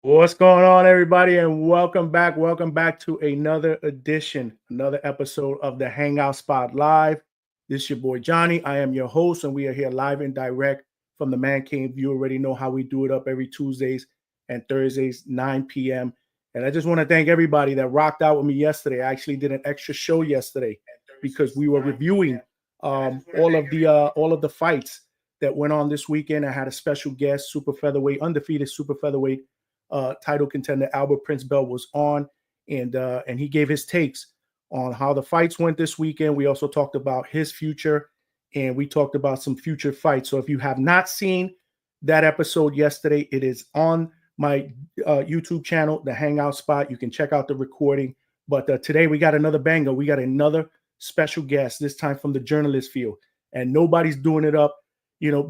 What's going on, everybody, and welcome back. Welcome back to another edition, another episode of the Hangout Spot Live. This is your boy Johnny. I am your host, and we are here live and direct from the Man Cave. You already know how we do it up every Tuesdays and Thursdays, 9 p.m. And I just want to thank everybody that rocked out with me yesterday. I actually did an extra show yesterday because we were reviewing all of the fights that went on this weekend. I had a special guest, super featherweight, undefeated super featherweight title contender Albert Prince Bell was on, and he gave his takes on how the fights went this weekend. We also talked about his future, and we talked about some future fights. So if you have not seen that episode yesterday, it is on my YouTube channel, the Hangout Spot. You can check out the recording. But today we got another banger. We got another special guest, this time from the journalist field, and nobody's doing it up,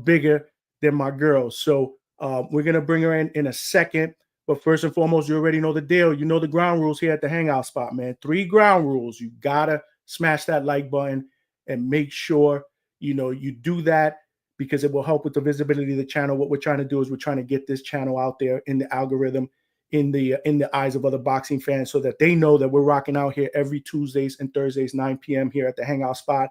bigger than my girl. So we're gonna bring her in a second. But first and foremost, you already know the deal. You know the ground rules here at the Hangout Spot, man. 3 ground rules. You gotta smash that like button and make sure you do that because it will help with the visibility of the channel. What we're trying to do is we're trying to get this channel out there in the algorithm, in the eyes of other boxing fans, so that they know that we're rocking out here every Tuesdays and Thursdays, 9 p.m. here at the Hangout Spot.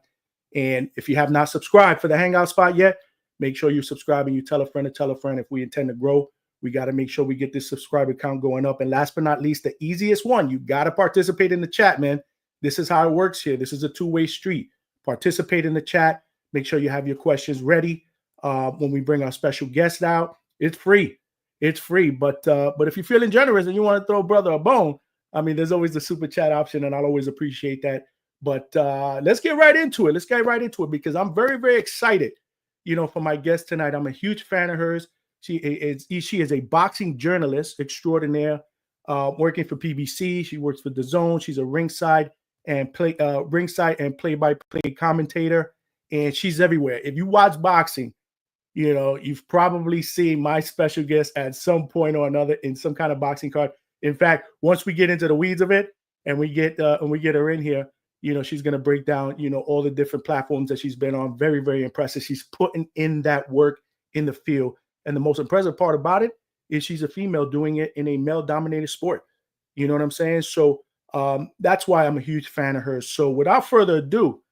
And if you have not subscribed for the Hangout Spot yet, make sure you subscribe and you tell a friend to tell a friend. If we intend to grow, we got to make sure we get this subscriber count going up. And last but not least, the easiest one, you got to participate in the chat, man. This is how it works here. This is a two-way street. Participate in the chat. Make sure you have your questions ready when we bring our special guest out. It's free. It's free. But if you're feeling generous and you want to throw brother a bone, I mean, there's always the super chat option, and I'll always appreciate that. But let's get right into it. Let's get right into it because I'm very, very excited, for my guest tonight. I'm a huge fan of hers. She is a boxing journalist extraordinaire, working for PBC. She works for DAZN. She's a ringside and play-by-play commentator, and she's everywhere. If you watch boxing, you've probably seen my special guest at some point or another in some kind of boxing card. In fact, once we get into the weeds of it and we get her in here, she's going to break down, all the different platforms that she's been on. Very, very impressive. She's putting in that work in the field. And the most impressive part about it is she's a female doing it in a male-dominated sport. You know what I'm saying? So that's why I'm a huge fan of hers. So without further ado,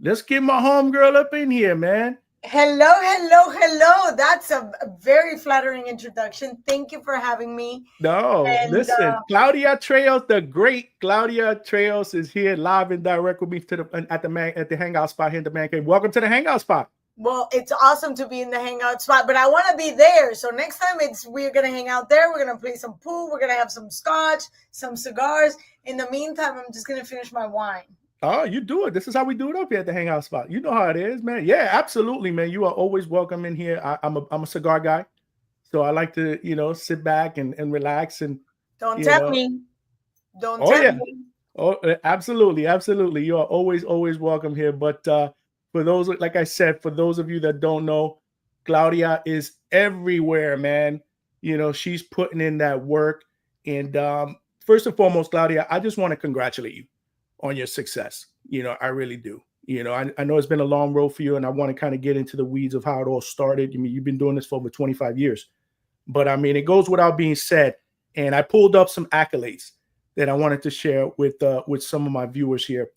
let's get my homegirl up in here, man. Hello, hello, hello. That's a very flattering introduction. Thank you for having me. Listen, Claudia Trejos, the great Claudia Trejos, is here live and direct with me at the Hangout Spot here in the Man Cave. Welcome to the Hangout Spot. Well, it's awesome to be in the Hangout Spot, but I want to be there. So next time we're going to hang out there. We're going to play some pool. We're going to have some scotch, some cigars. In the meantime, I'm just going to finish my wine. Oh, you do it. This is how we do it up here at the Hangout Spot. You know how it is, man. Yeah, absolutely, man. You are always welcome in here. I'm a cigar guy. So I like to, sit back and relax. And don't tempt me. Don't tempt me. Oh, absolutely. Absolutely. You are always welcome here. But for those, like I said, for those of you that don't know, Claudia is everywhere, man. She's putting in that work. And first and foremost, Claudia, I just want to congratulate you on your success. I really do. I know it's been a long road for you, and I want to kind of get into the weeds of how it all started. I mean, you've been doing this for over 25 years. But I mean, it goes without being said. And I pulled up some accolades that I wanted to share with some of my viewers here.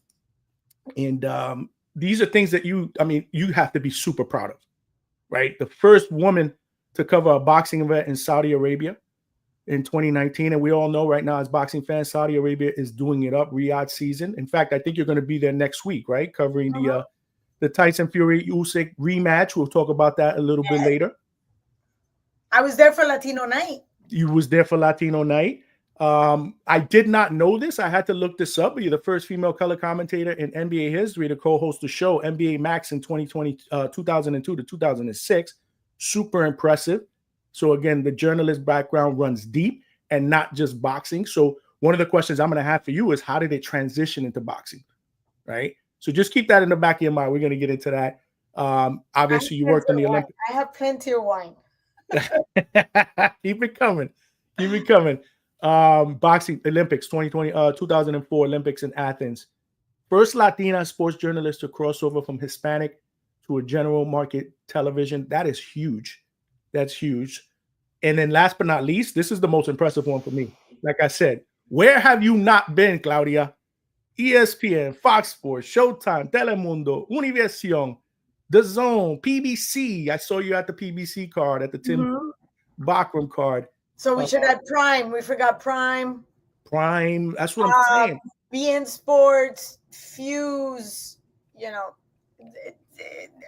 And these are things that you have to be super proud of, right? The first woman to cover a boxing event in Saudi Arabia in 2019. And we all know right now as boxing fans, Saudi Arabia is doing it up, Riyadh season. In fact, I think you're going to be there next week, right? Covering the Tyson Fury Usyk rematch. We'll talk about that a little bit later. I was there for Latino Night. You was there for Latino Night. I did not know this. I had to look this up. You're the first female color commentator in NBA history to co-host the show NBA Max in 2002 to 2006. Super impressive. So again, the journalist background runs deep and not just boxing. So one of the questions I'm going to have for you is how did it transition into boxing, right? So just keep that in the back of your mind. We're going to get into that. Obviously, you worked in the Olympics. I have plenty of wine. Keep it coming. Keep it coming. Boxing Olympics 2004 Olympics in Athens. First Latina sports journalist to cross over from Hispanic to a general market television. That is huge. That's huge. And then last but not least, this is the most impressive one for me. Like I said, where have you not been, Claudia? ESPN, Fox Sports, Showtime, Telemundo, Univision, The Zone, PBC. I saw you at the PBC card, at the Tim Bachram card. So we should add Prime. We forgot Prime. Prime. That's what I'm saying. BN Sports, Fuse, you know.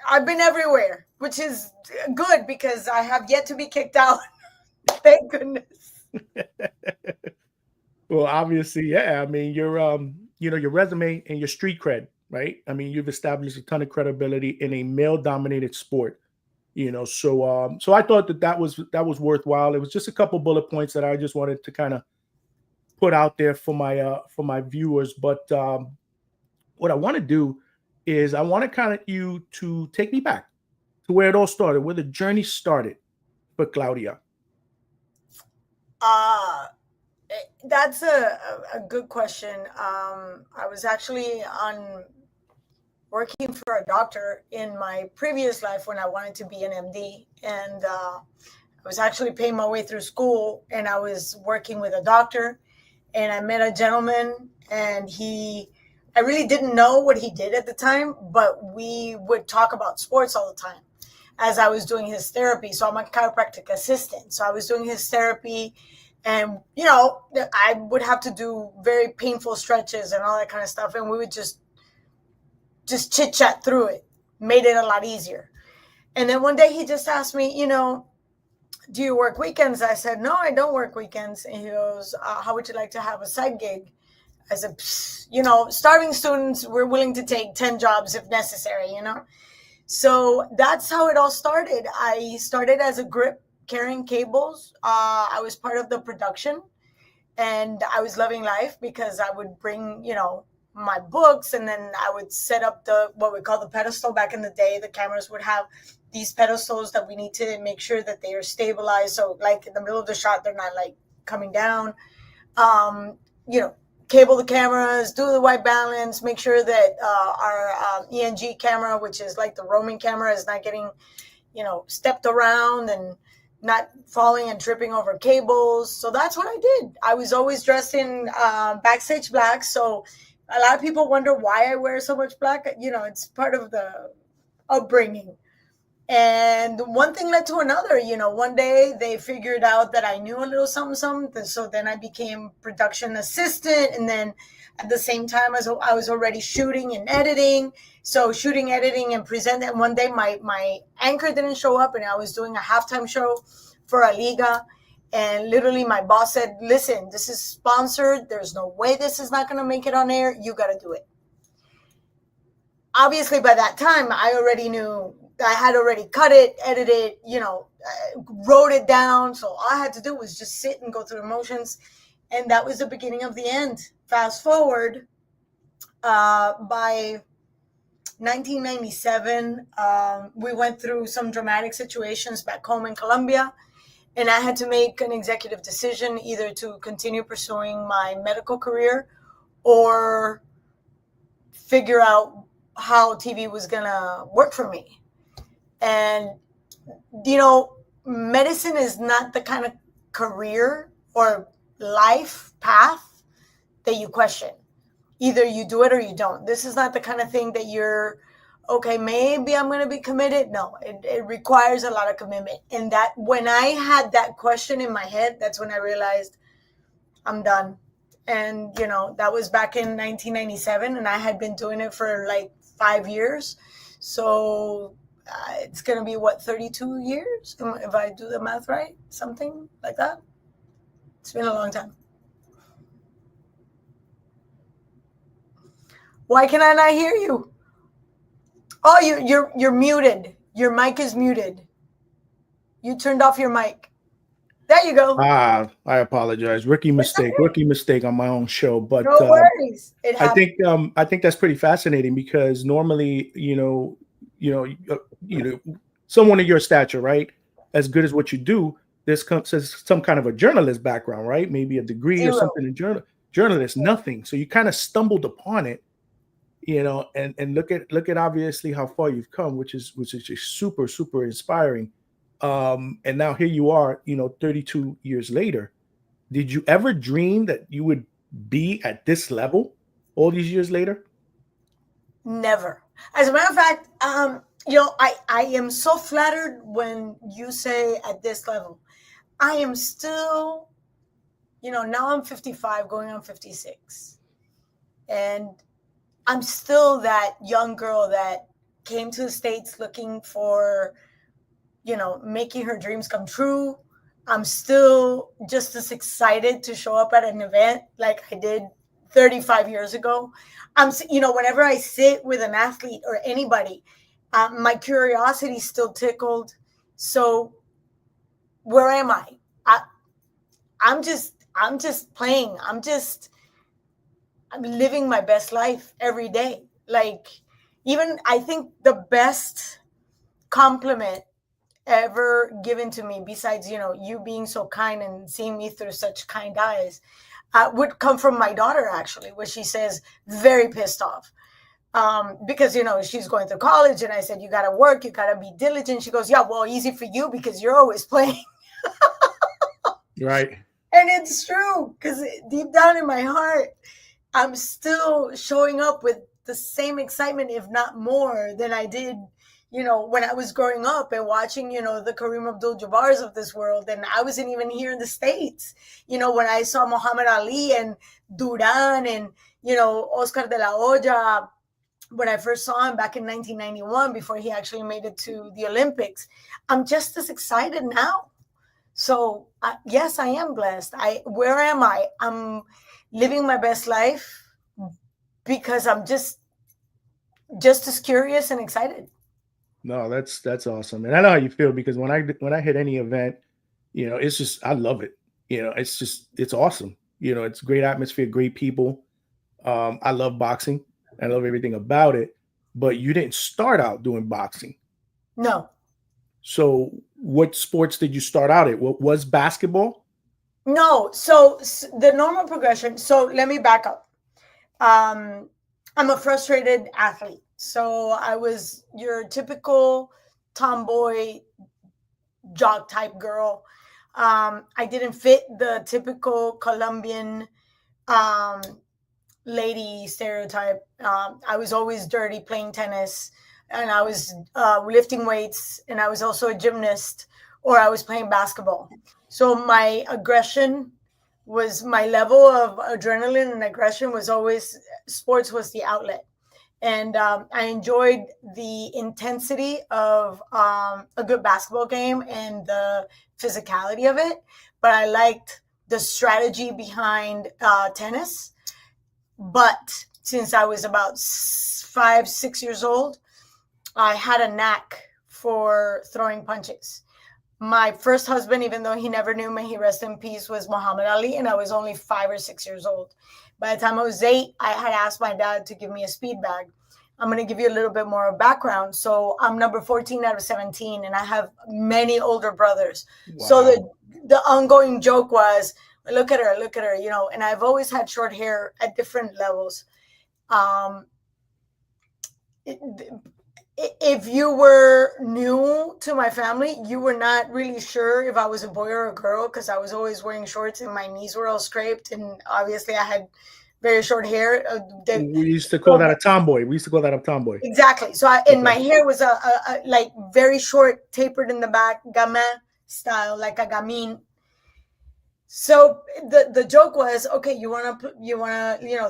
I've been everywhere, which is good because I have yet to be kicked out. Thank goodness. Well, obviously, yeah. I mean, your your resume and your street cred, right? I mean, you've established a ton of credibility in a male-dominated sport. So I thought that was worthwhile. It was just a couple bullet points that I just wanted to kind of put out there for my viewers. But what I want to do is I want to kind of you to take me back to where it all started, where the journey started for Claudia. That's a good question. I was actually working for a doctor in my previous life when I wanted to be an MD, and I was actually paying my way through school, and I was working with a doctor, and I met a gentleman, and I really didn't know what he did at the time, but we would talk about sports all the time as I was doing his therapy. So I'm a chiropractic assistant. So I was doing his therapy, and, I would have to do very painful stretches and all that kind of stuff. And we would just chit chat through it, made it a lot easier. And then one day he just asked me, do you work weekends? I said, no, I don't work weekends. And he goes, how would you like to have a side gig? I said, starving students, we're willing to take 10 jobs if necessary, So that's how it all started. I started as a grip carrying cables. I was part of the production, and I was loving life because I would bring, my books, and then I would set up what we call the pedestal. Back in the day, the cameras would have these pedestals that we need to make sure that they are stabilized. So like in the middle of the shot, they're not like coming down. Cable the cameras, do the white balance, make sure that our ENG camera, which is like the roaming camera, is not getting, stepped around and not falling and tripping over cables. So that's what I did. I was always dressed in backstage black. So a lot of people wonder why I wear so much black. It's part of the upbringing. And one thing led to another. One day they figured out that I knew a little something. So then I became production assistant. And then at the same time, I was already shooting and editing. So shooting, editing, and presenting. And one day my anchor didn't show up, and I was doing a halftime show for a liga. And literally my boss said, listen, this is sponsored. There's no way this is not going to make it on air. You got to do it. Obviously, by that time, I already knew. I had already cut it, edited, wrote it down. So all I had to do was just sit and go through the motions. And that was the beginning of the end. Fast forward, by 1997, we went through some dramatic situations back home in Colombia. And I had to make an executive decision either to continue pursuing my medical career or figure out how TV was going to work for me. And, medicine is not the kind of career or life path that you question. Either you do it or you don't. This is not the kind of thing that you're, okay, maybe I'm going to be committed. No, it requires a lot of commitment. And that when I had that question in my head, that's when I realized I'm done. And, that was back in 1997, and I had been doing it for like 5 years. So it's going to be 32 years if I do the math right, something like that. It's been a long time. Why can I not hear you? Oh, you're muted. Your mic is muted. You turned off your mic. There you go. I apologize. Rookie mistake on my own show. But no worries. I think that's pretty fascinating because normally, someone of your stature, right, as good as what you do, there's some kind of a journalist background, right? Maybe a degree or something in journalist, nothing. So you kind of stumbled upon it, and look at obviously how far you've come, which is super, super inspiring. And now here you are, 32 years later. Did you ever dream that you would be at this level all these years later? Never. As a matter of fact, I am so flattered when you say at this level. I am still, now I'm 55, going on 56. And I'm still that young girl that came to the States looking for, making her dreams come true. I'm still just as excited to show up at an event like I did 35 years ago. Whenever I sit with an athlete or anybody, my curiosity is still tickled. So where am I? I'm just playing. I'm living my best life every day. Like, even I think the best compliment ever given to me, besides you being so kind and seeing me through such kind eyes, would come from my daughter, actually, where she says, very pissed off, because she's going to college, and I said, you got to work, you got to be diligent. She goes, yeah, well, easy for you because you're always playing. Right. And it's true, because deep down in my heart, I'm still showing up with the same excitement, if not more, than I did when I was growing up and watching, the Kareem Abdul-Jabbars of this world. And I wasn't even here in the States. When I saw Muhammad Ali and Duran and, Oscar de la Hoya, when I first saw him back in 1991, before he actually made it to the Olympics, I'm just as excited now. So yes, I am blessed. Where am I? I'm living my best life because I'm just as curious and excited. No, that's awesome. And I know how you feel, because when I hit any event, it's just, I love it. It's awesome. It's great atmosphere, great people. I love boxing. I love everything about it. But you didn't start out doing boxing. No. So what sports did you start out at? What was basketball? No. So the normal progression. So let me back up. I'm a frustrated athlete. So I was your typical tomboy jock type girl. I didn't fit the typical Colombian lady stereotype. I was always dirty playing tennis, and I was lifting weights, and I was also a gymnast, or I was playing basketball. So my level of adrenaline and aggression was always, sports was the outlet. And I enjoyed the intensity of a good basketball game and the physicality of it. But I liked the strategy behind tennis. But since I was about 5, 6 years old, I had a knack for throwing punches. My first husband, even though he never knew me, he rest in peace, was Muhammad Ali, and I was only 5 or 6 years old. By the time I was 8, I had asked my dad to give me a speed bag. I'm going to give you a little bit more of background. So I'm number 14 out of 17, and I have many older brothers. Wow. So the ongoing joke was, look at her, and I've always had short hair at different levels. If you were new to my family, you were not really sure if I was a boy or a girl, because I was always wearing shorts and my knees were all scraped. And obviously I had very short hair. We used to call that a tomboy. Exactly. So my hair was a like very short, tapered in the back, gamin style, like a gamin. So the joke was, okay, you wanna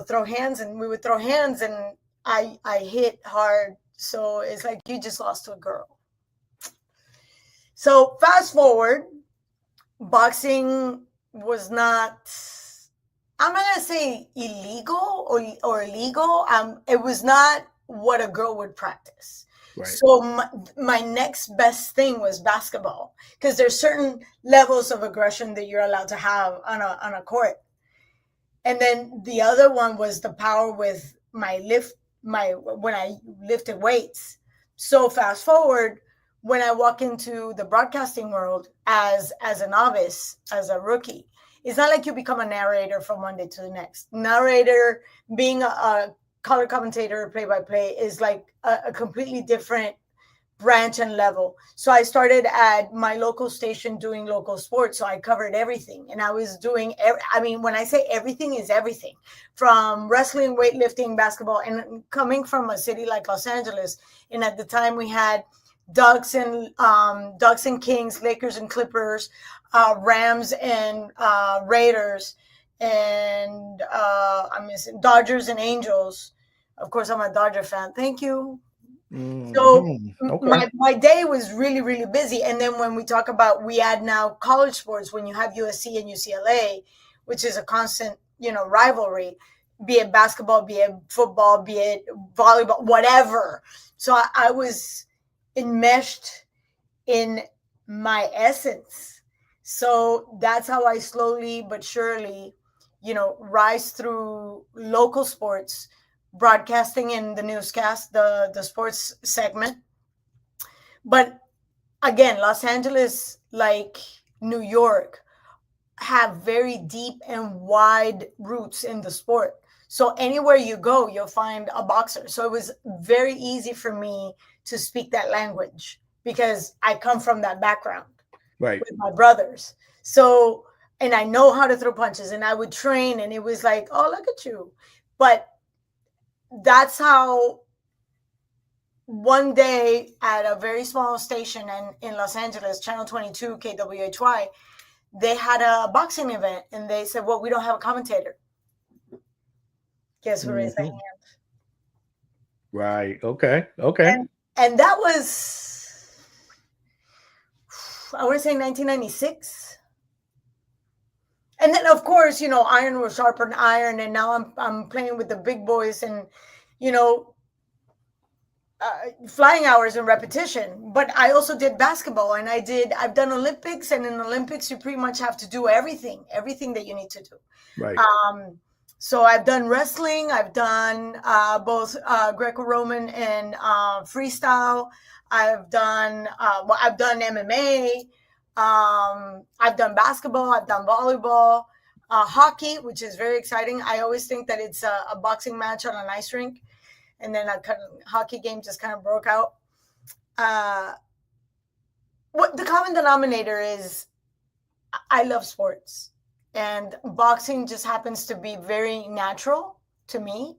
throw hands, and we would throw hands, and I hit hard. So it's like, you just lost to a girl. So fast forward, boxing was not, I'm not gonna say illegal or illegal. It was not what a girl would practice. Right. So my next best thing was basketball, because there's certain levels of aggression that you're allowed to have on a court. And then the other one was the power with when I lifted weights. So fast forward, when I walk into the broadcasting world as a novice, as a rookie, it's not like you become a narrator from one day to the next. Narrator, being a color commentator, play-by-play, is like a completely different branch and level. So I started at my local station doing local sports. So I covered everything, and I was doing, I mean, when I say everything, is everything from wrestling, weightlifting, basketball, and coming from a city like Los Angeles. And at the time we had Ducks and Kings, Lakers and Clippers, Rams and Raiders, and I'm missing Dodgers and Angels. Of course, I'm a Dodger fan. Thank you. So okay. my day was really, really busy. And then when we talk about, we add now college sports, when you have USC and UCLA, which is a constant, rivalry, be it basketball, be it football, be it volleyball, whatever. So I was enmeshed in my essence. So that's how I slowly but surely, rise through local sports, broadcasting in the newscast, the sports segment. But again, Los Angeles, like New York, have very deep and wide roots in the sport. So anywhere you go, you'll find a boxer. So it was very easy for me to speak that language because I come from that background, right, with my brothers. So, and I know how to throw punches, and I would train, and it was like, oh, look at you. But that's how one day at a very small station in Los Angeles, Channel 22, KWHY, they had a boxing event, and they said, well, we don't have a commentator. Guess who raised their hand? Right. Okay. And that was, I want to say 1996. And then, of course, iron will sharpen iron, and now I'm playing with the big boys, and flying hours and repetition. But I also did basketball, and I've done Olympics, and in Olympics you pretty much have to do everything that you need to do. Right. So I've done wrestling, I've done both Greco-Roman and freestyle. I've done MMA. I've done basketball, I've done volleyball, hockey, which is very exciting. I always think that it's a boxing match on an ice rink, and then a hockey game just kind of broke out. What the common denominator is, I love sports, and boxing just happens to be very natural to me.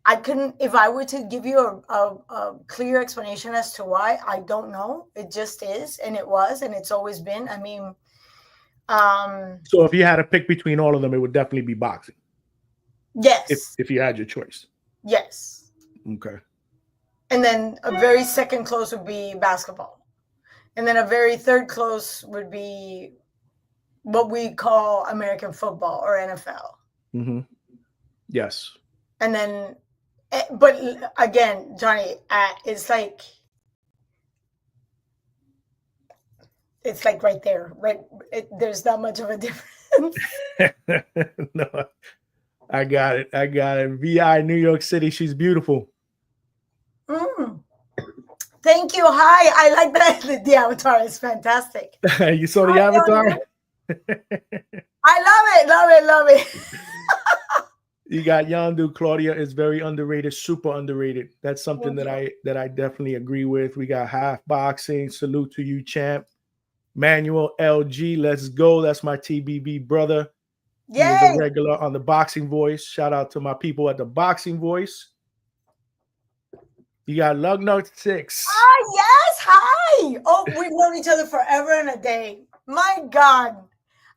I couldn't, if I were to give you a clear explanation as to why, I don't know. It just is, and it was, and it's always been. I mean, so if you had to pick between all of them, it would definitely be boxing. Yes. If you had your choice. Yes. Okay. And then a very second close would be basketball. And then a very third close would be what we call American football or NFL. Mm-hmm. Yes. And then, but again, Johnny, it's like right there, right? There's not much of a difference. No, I got it. VI New York City. She's beautiful. Thank you. Hi. I like that. The avatar is fantastic. You saw the avatar? I love it. You got Yandu. Claudia is very underrated, super underrated. That's something that I definitely agree with. We got half boxing. Salute to you, champ. Manuel LG, let's go. That's my TBB brother. He is a regular on the Boxing Voice. Shout out to my people at the Boxing Voice. You got Lugnut 6. Ah, yes. Hi. Oh, we've known each other forever and a day. My God.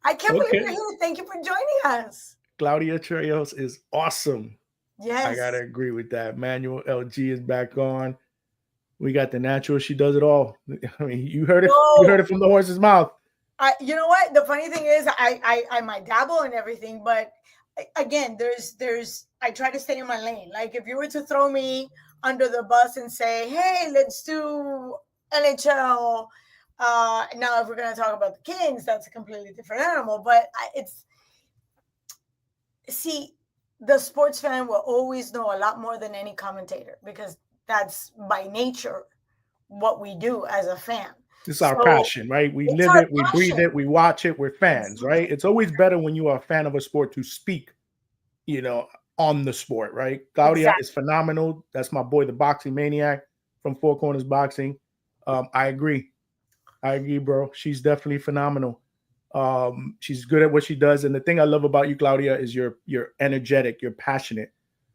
I can't believe you're here. Thank you for joining us. Claudia Trejos is awesome. Yes. I got to agree with that. Manuel LG is back on. We got the natural. She does it all. I mean, you heard it. You heard it from the horse's mouth. You know what? The funny thing is, I might dabble in everything, but again, I try to stay in my lane. Like if you were to throw me under the bus and say, "Hey, let's do NHL." Now, if we're going to talk about the Kings, that's a completely different animal. But the sports fan will always know a lot more than any commentator because that's by nature what we do as a fan. It's our passion, right? We live it, we breathe it, we watch it, we're fans, right? It's always better when you are a fan of a sport to speak, on the sport, right? Claudia is phenomenal. That's my boy, the boxing maniac. from Four Corners Boxing. I agree. Bro. She's definitely phenomenal. She's good at what she does, and the thing I love about you, Claudia, is you're energetic, you're passionate,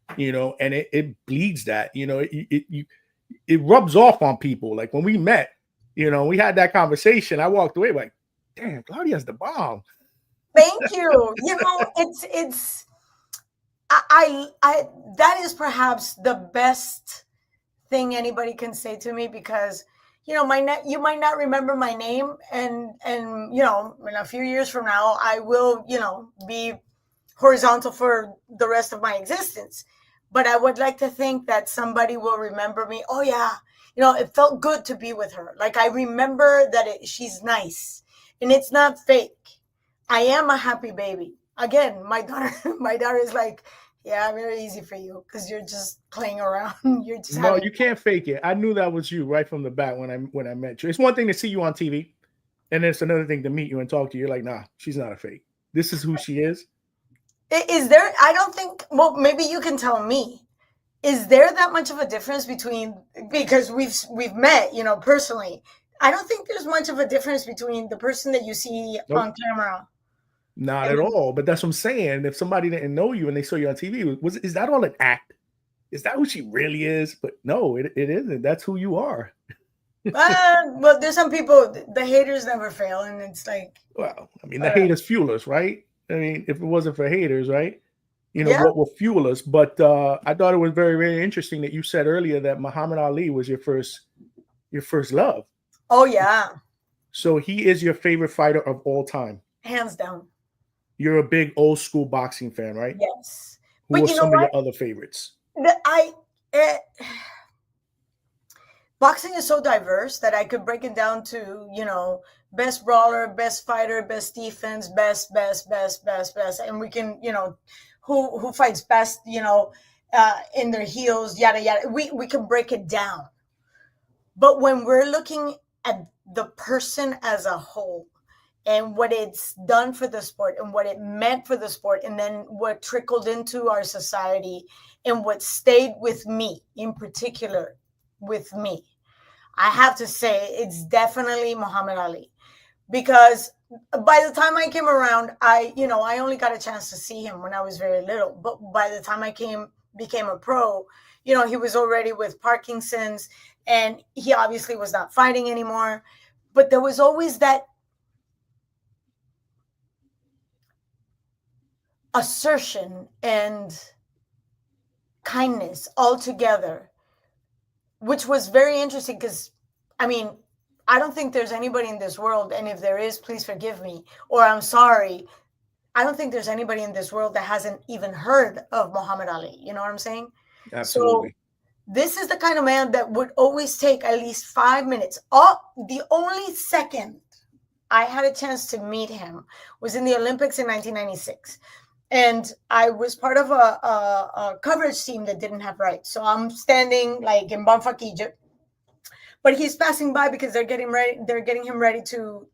and it bleeds that, it rubs off on people. Like when we met, we had that conversation. I walked away like, damn, Claudia's the bomb. Thank you. It's I that is perhaps the best thing anybody can say to me, because you might not remember my name, and in a few years from now I will be horizontal for the rest of my existence, but I would like to think that somebody will remember me. Oh yeah, it felt good to be with her. Like, I remember that she's nice and it's not fake. I am a happy baby. Again, my daughter is like, yeah, very easy for you because you're just playing around. You're just no, you can't fake it. I knew that was you right from the bat when I met you. It's one thing to see you on TV, and it's another thing to meet you and talk to you. You're like, nah, she's not a fake. This is who she is. Is there? I don't think. Well, maybe you can tell me. Is there that much of a difference between, because we've met, personally? I don't think there's much of a difference between the person that you see on camera. Not at all. But that's what I'm saying. If somebody didn't know you and they saw you on TV, is that all an act? Is that who she really is? But no, it isn't. That's who you are. Well, there's some people, the haters never fail. And it's like, well, I mean, the haters fuel us, right? I mean, if it wasn't for haters, right? What will fuel us? But I thought it was very, very interesting that you said earlier that Muhammad Ali was your first love. Oh, yeah. So he is your favorite fighter of all time? Hands down. You're a big old school boxing fan, right? Yes. Who are some of your other favorites? Boxing is so diverse that I could break it down to, best brawler, best fighter, best defense, best, and we can, who fights best, in their heels, yada yada. We can break it down. But when we're looking at the person as a whole, and what it's done for the sport, and what it meant for the sport, and then what trickled into our society, and what stayed with me in particular, I have to say it's definitely Muhammad Ali. Because by the time I came around, I only got a chance to see him when I was very little. But by the time I became a pro, he was already with Parkinson's, and he obviously was not fighting anymore. But there was always that assertion and kindness all together, which was very interesting because, I mean, I don't think there's anybody in this world, and if there is, please forgive me, or I'm sorry, I don't think there's anybody in this world that hasn't even heard of Muhammad Ali. You know what I'm saying? Absolutely. So this is the kind of man that would always take at least 5 minutes. The only second I had a chance to meet him was in the Olympics in 1996. And I was part of a coverage team that didn't have rights. So I'm standing like in Bamfak, Egypt. But he's passing by because they're getting him ready to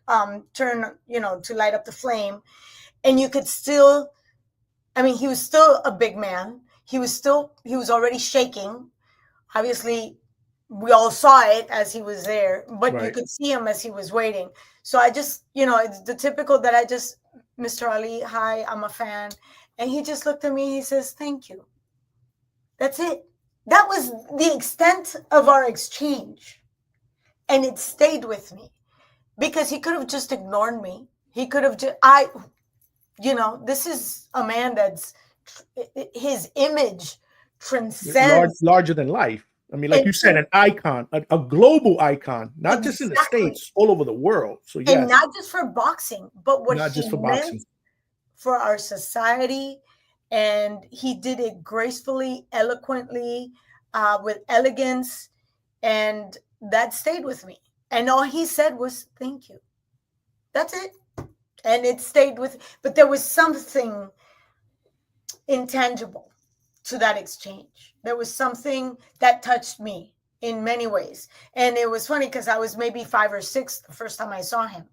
turn, to light up the flame. And you could still, he was still a big man. He was already shaking. Obviously, we all saw it as he was there, but right. You could see him as he was waiting. So I just, it's the typical that Mr. Ali, hi, I'm a fan. And he just looked at me, he says, thank you. That's it. That was the extent of our exchange. And it stayed with me because he could have just ignored me. He could have this is a man that's, his image transcends. Larger than life. I mean, like you said, an icon, a global icon, not just in the States, all over the world. So yes. And not just for boxing, but what not he just for meant boxing. For our society. And he did it gracefully, eloquently, with elegance. And that stayed with me. And all he said was, thank you. That's it. And it stayed with, but there was something intangible to that exchange. There was something that touched me in many ways. And it was funny because I was maybe 5 or 6 the first time I saw him.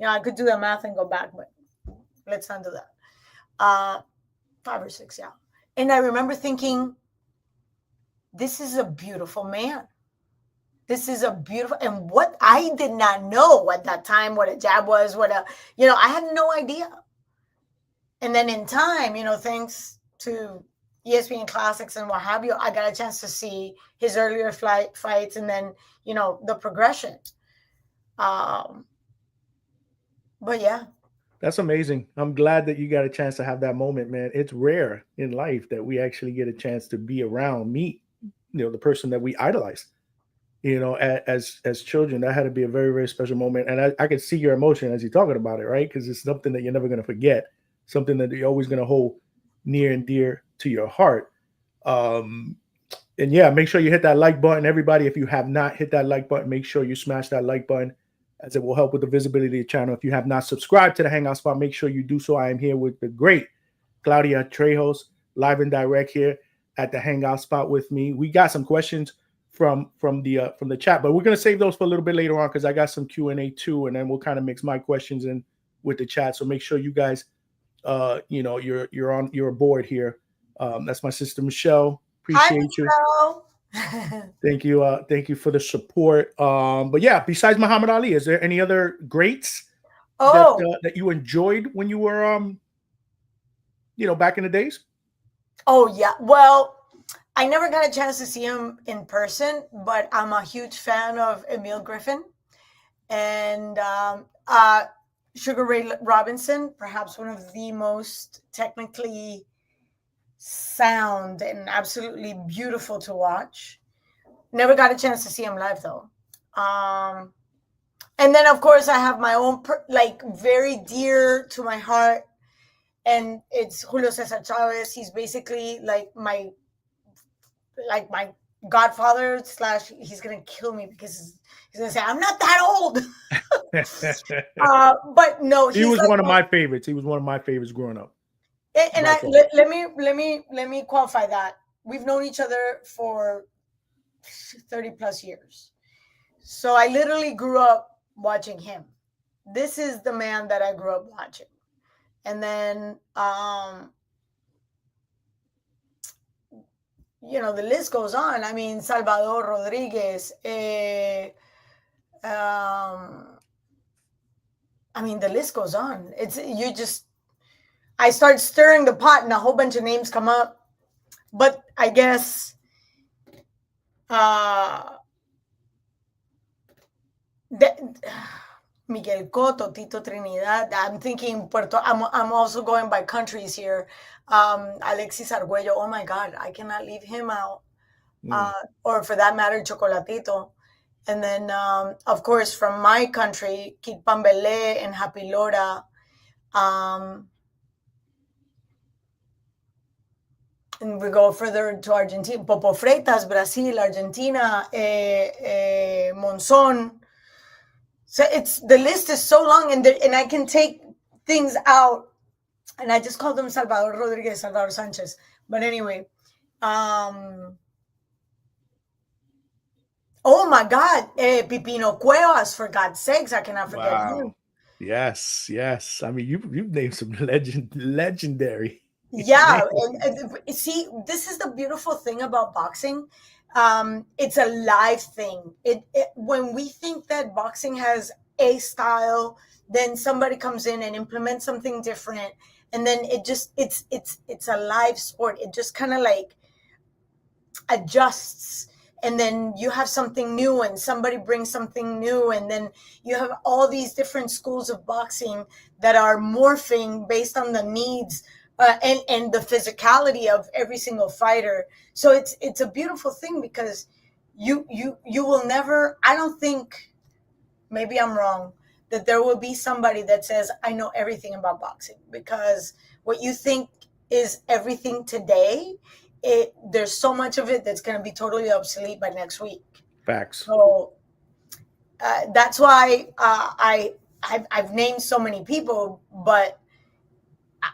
I could do the math and go back, but let's not do that. 5 or 6, yeah. And I remember thinking, this is a beautiful man. This is a beautiful, and what I did not know at that time, what a jab was, I had no idea. And then in time, thanks to ESPN Classics and what have you, I got a chance to see his earlier fights, and then, the progression. But yeah. That's amazing. I'm glad that you got a chance to have that moment, man. It's rare in life that we actually get a chance to be around, meet, the person that we idolize. As children, that had to be a very, very special moment. And I could see your emotion as you're talking about it, right? Because it's something that you're never going to forget, something that you're always going to hold near and dear to your heart. And yeah, make sure you hit that like button. Everybody, if you have not hit that like button, make sure you smash that like button, as it will help with the visibility of the channel. If you have not subscribed to the Hangout Spot, make sure you do so. I am here with the great Claudia Trejos, live and direct here at the Hangout Spot with me. We got some questions from the chat, but we're going to save those for a little bit later on, because I got some Q&A too, and then we'll kind of mix my questions in with the chat. So make sure you guys you're aboard here. That's my sister Michelle. Appreciate you. Thank you for the support. But yeah, besides Muhammad Ali, is there any other greats that you enjoyed when you were back in the days? Oh yeah, well, I never got a chance to see him in person, but I'm a huge fan of Emil Griffin and Sugar Ray Robinson, perhaps one of the most technically sound and absolutely beautiful to watch. Never got a chance to see him live though. And then of course I have my own very dear to my heart, and it's Julio Cesar Chavez. He's basically like my godfather / he's gonna kill me because he's gonna say I'm not that old. But no, he was one of my favorites. He was one of my favorites growing up. And let me qualify that. We've known each other for 30 plus years. So I literally grew up watching him. This is the man that I grew up watching. And then the list goes on. I mean, Salvador Rodriguez. I mean, the list goes on. I start stirring the pot and a whole bunch of names come up. But I guess Miguel Cotto, Tito Trinidad. I'm thinking I'm also going by countries here. Alexis Arguello. Oh my God, I cannot leave him out. Or for that matter, Chocolatito. And then, of course, from my country, Kid Pambele and Happy Lora. And we go further to Argentina. Popo Freitas, Brazil, Argentina, Monzon. So the list is so long, and I can take things out, and I just call them Salvador Rodriguez, Salvador Sanchez. But anyway, oh my God, Pipino Cuevas, for God's sakes, I cannot forget him. Yes. I mean, you've named some legendary. Yeah, and see, this is the beautiful thing about boxing. It's a live thing. When we think that boxing has a style, then somebody comes in and implements something different, and then it's a live sport. It just kind of like adjusts, and then you have something new, and somebody brings something new, and then you have all these different schools of boxing that are morphing based on the needs and the physicality of every single fighter. So it's a beautiful thing, because you will never, I don't think, maybe I'm wrong, that there will be somebody that says, I know everything about boxing, because what you think is everything today, there's so much of it that's going to be totally obsolete by next week. Facts. So that's why I've named so many people, but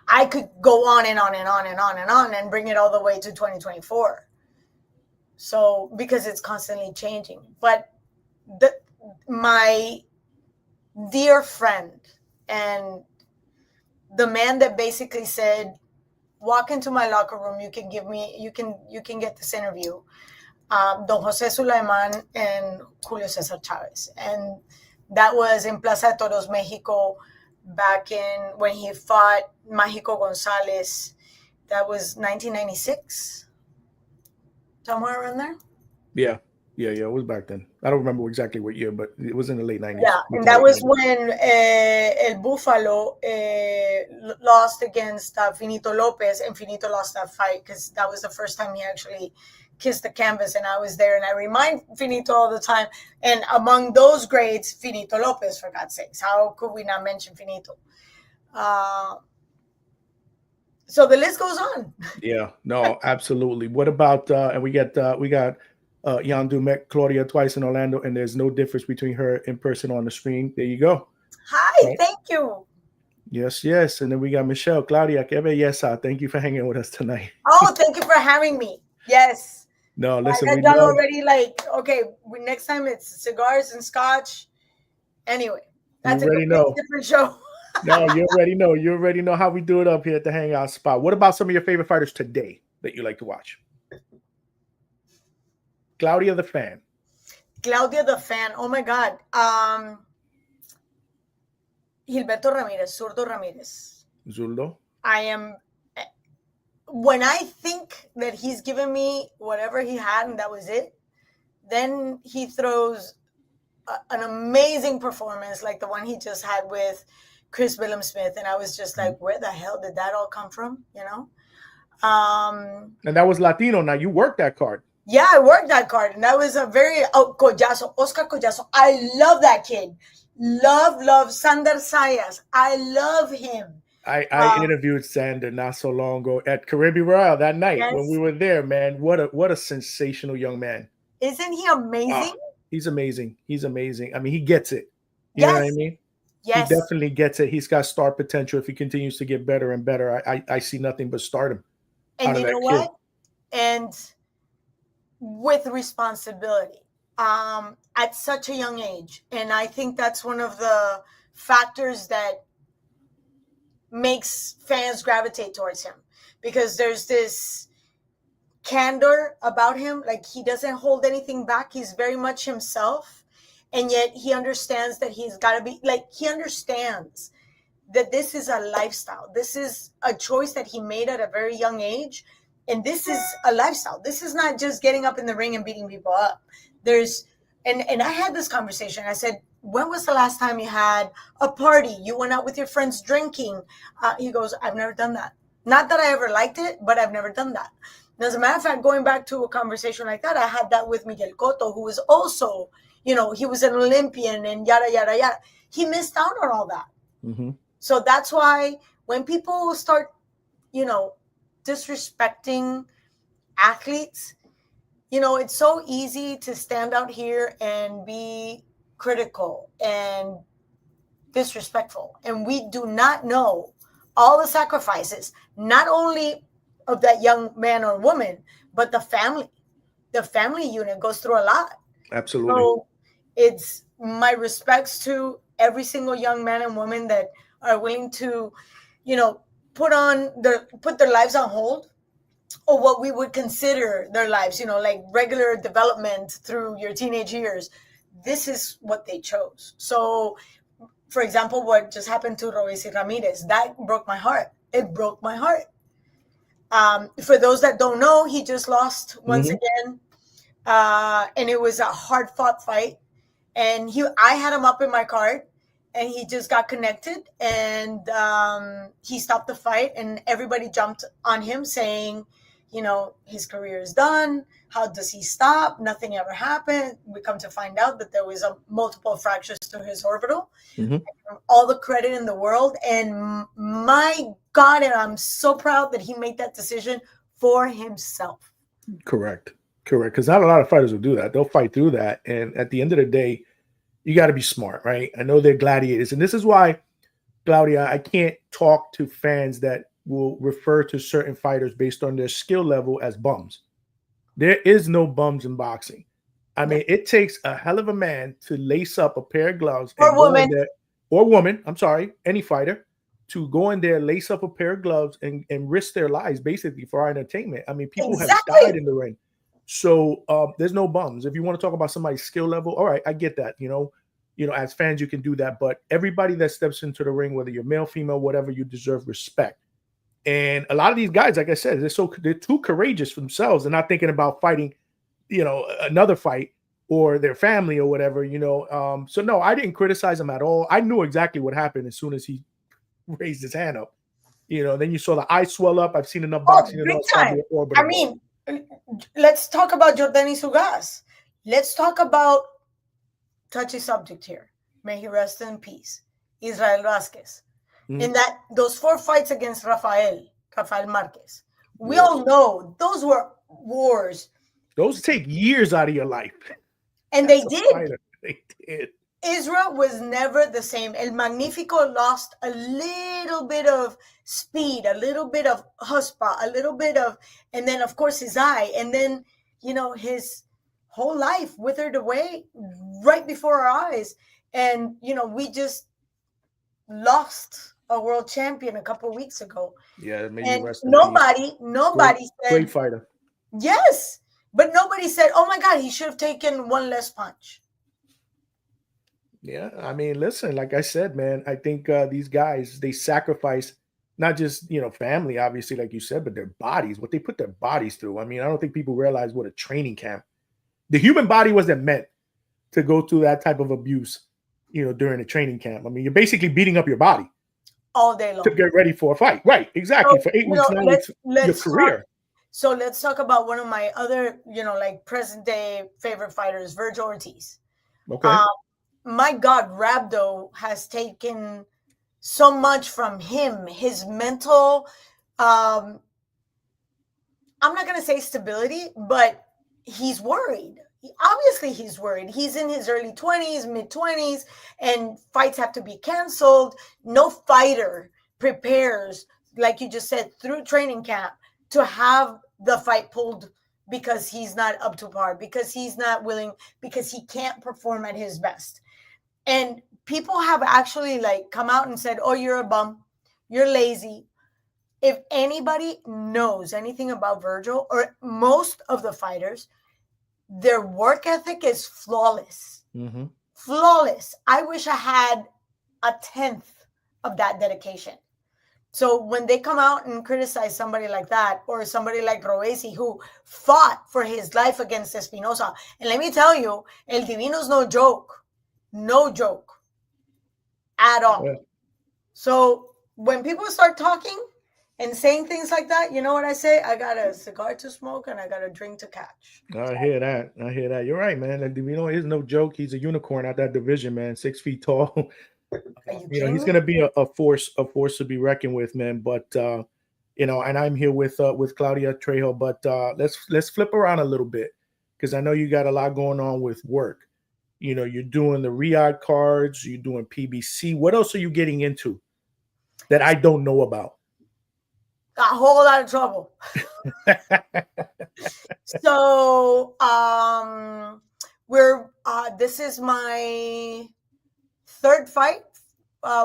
I could go on and on and on and on and on and bring it all the way to 2024. So, because it's constantly changing. But my dear friend and the man that basically said, walk into my locker room, you can get this interview. Don Jose Sulaiman and Julio Cesar Chavez. And that was in Plaza de Toros, Mexico, back in when he fought Mágico González. That was 1996, somewhere around there. Yeah. It was back then. I don't remember exactly what year, but it was in the late 90s. Yeah, and that was when El Búfalo lost against Finito Lopez, and Finito lost that fight because that was the first time he actually kissed the canvas, and I was there, and I remind Finito all the time. And among those greats, Finito Lopez, for God's sakes, how could we not mention Finito? So the list goes on. Yeah, no, absolutely. What about and we got Yandu met Claudia twice in Orlando, and there's no difference between her in person on the screen. There you go. Hi, right. Thank you. Yes. And then we got Michelle. Claudia, que belleza. Thank you for hanging with us tonight. Oh, thank you for having me. Yes. No, listen, we done already. Like, okay, next time it's cigars and scotch. Anyway, that's a different show. No, you already know. You already know how we do it up here at the Hangout Spot. What about some of your favorite fighters today that you like to watch? Claudia the fan. Claudia the fan. Oh my God. Gilberto Ramirez, Zurdo Ramirez. Zurdo. When I think that he's given me whatever he had and that was it, then he throws an amazing performance like the one he just had with Chris Willem Smith. And I was just like, where the hell did that all come from? You know? And that was Latino. Now you worked that card. Yeah, I worked that card. And that was a very Collazo, Oscar Collazo. I love that kid. Love Sander Sayas. I love him. I interviewed Sander not so long ago at Caribbean Royale that night when we were there, man. What a sensational young man. Isn't he amazing? He's amazing. He's amazing. I mean, he gets it. You know what I mean? Yes. He definitely gets it. He's got star potential. If he continues to get better and better, I see nothing but stardom. And you know what? And with responsibility at such a young age. And I think that's one of the factors that makes fans gravitate towards him, because there's this candor about him. Like, he doesn't hold anything back. He's very much himself. And yet he understands that he's got to be like, he understands that this is a lifestyle. This is a choice that he made at a very young age. And this is a lifestyle. This is not just getting up in the ring and beating people up. And I had this conversation. I said, when was the last time you had a party? You went out with your friends drinking. He goes, I've never done that. Not that I ever liked it, but I've never done that. And as a matter of fact, going back to a conversation like that, I had that with Miguel Cotto, who was also, he was an Olympian and yada, yada, yada. He missed out on all that. Mm-hmm. So that's why when people start, disrespecting athletes, it's so easy to stand out here and be critical and disrespectful. And we do not know all the sacrifices, not only of that young man or woman, but the family. The family unit goes through a lot. Absolutely. So it's my respects to every single young man and woman that are willing to, put their lives on hold, or what we would consider their lives, like regular development through your teenage years. This is what they chose. So, for example, what just happened to Royce Ramirez, that broke my heart. It broke my heart. For those that don't know, he just lost once again. And it was a hard-fought fight. And I had him up in my card, and he just got connected, and he stopped the fight, and everybody jumped on him saying, his career is done. How does he stop? Nothing ever happened. We come to find out that there was multiple fractures to his orbital. Mm-hmm. All the credit in the world. And my God, and I'm so proud that he made that decision for himself. Correct. Because not a lot of fighters will do that. They'll fight through that. And at the end of the day, you got to be smart, right? I know they're gladiators. And this is why, Claudia, I can't talk to fans that will refer to certain fighters based on their skill level as bums. There is no bums in boxing. I mean, it takes a hell of a man to lace up a pair of gloves. Or woman, I'm sorry, any fighter, to go in there, lace up a pair of gloves and risk their lives basically for our entertainment. I mean, people have died in the ring. So there's no bums. If you want to talk about somebody's skill level, all right, I get that. As fans, you can do that. But everybody that steps into the ring, whether you're male, female, whatever, you deserve respect. And a lot of these guys, like I said, they're too courageous for themselves. They're not thinking about fighting, another fight or their family or whatever. So no, I didn't criticize him at all. I knew exactly what happened as soon as he raised his hand up. Then you saw the eye swell up. I've seen enough boxing to know it's time. I mean, let's talk about Jordanis Ugas. Let's talk about touchy subject here. May he rest in peace. Israel Vasquez. In those 4 fights against Rafael Marquez. We all know those were wars. Those take years out of your life. And they did. They did. Israel was never the same. El Magnifico lost a little bit of speed, a little bit of huspa, a little bit of, and then of course his eye, and then his whole life withered away right before our eyes. And we just lost a world champion a couple of weeks ago. Yeah, and nobody said, great fighter. Yes, but nobody said, oh my God, he should have taken one less punch. Yeah, I mean, listen, like I said, man, I think these guys, they sacrifice not just, family, obviously, like you said, but their bodies, what they put their bodies through. I mean, I don't think people realize what a training camp. The human body wasn't meant to go through that type of abuse, during a training camp. I mean, you're basically beating up your body all day long to get ready for a fight. Right, exactly. So, for 8 weeks, 9 weeks, your career. So let's talk about one of my other, like present day favorite fighters, Virgil Ortiz. Okay. My God, Rabdo has taken so much from him, his mental, I'm not going to say stability, but he's worried. Obviously, he's worried. He's in his early 20s, mid 20s, and fights have to be canceled. No fighter prepares, like you just said, through training camp to have the fight pulled because he's not up to par, because he's not willing, because he can't perform at his best. And people have actually come out and said, oh, you're a bum. You're lazy. If anybody knows anything about Virgil, or most of the fighters, their work ethic is flawless. Mm-hmm. Flawless. I wish I had 1/10 of that dedication. So when they come out and criticize somebody like that, or somebody like Roesi, who fought for his life against Espinosa, and let me tell you, El Divino's no joke. No joke at all. Yeah. So when people start talking and saying things like that, you know what I say? I got a cigar to smoke and I got a drink to catch. I hear that. You're right, man. And is no joke. He's a unicorn at that division, man. 6 feet tall. He's going to be a force to be reckoned with, man. But and I'm here with Claudia Trejos. But let's flip around a little bit, because I know you got a lot going on with work. You're doing the Riyadh cards, you're doing PBC. What else are you getting into that I don't know about? A whole lot of trouble. So this is my 3rd fight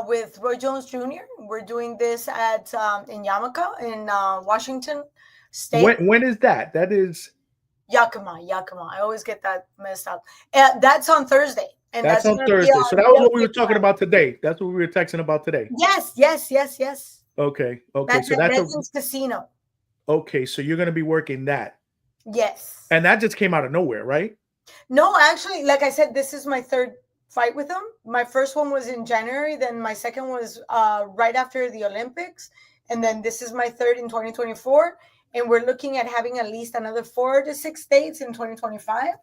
with Roy Jones Jr. We're doing this at in Yamaka in Washington State. When is that? That is Yakima. I always get that messed up. That's on Thursday. And that's on Thursday. So that was what we were talking about today. That's what we were texting about today. Yes. Okay. That's so that's Redlands Casino. Okay, so you're going to be working that. Yes. And that just came out of nowhere, right? No, actually, like I said, this is my 3rd fight with him. My first one was in January. Then my second was right after the Olympics. And then this is my 3rd in 2024. And we're looking at having at least another 4 to 6 dates in 2025.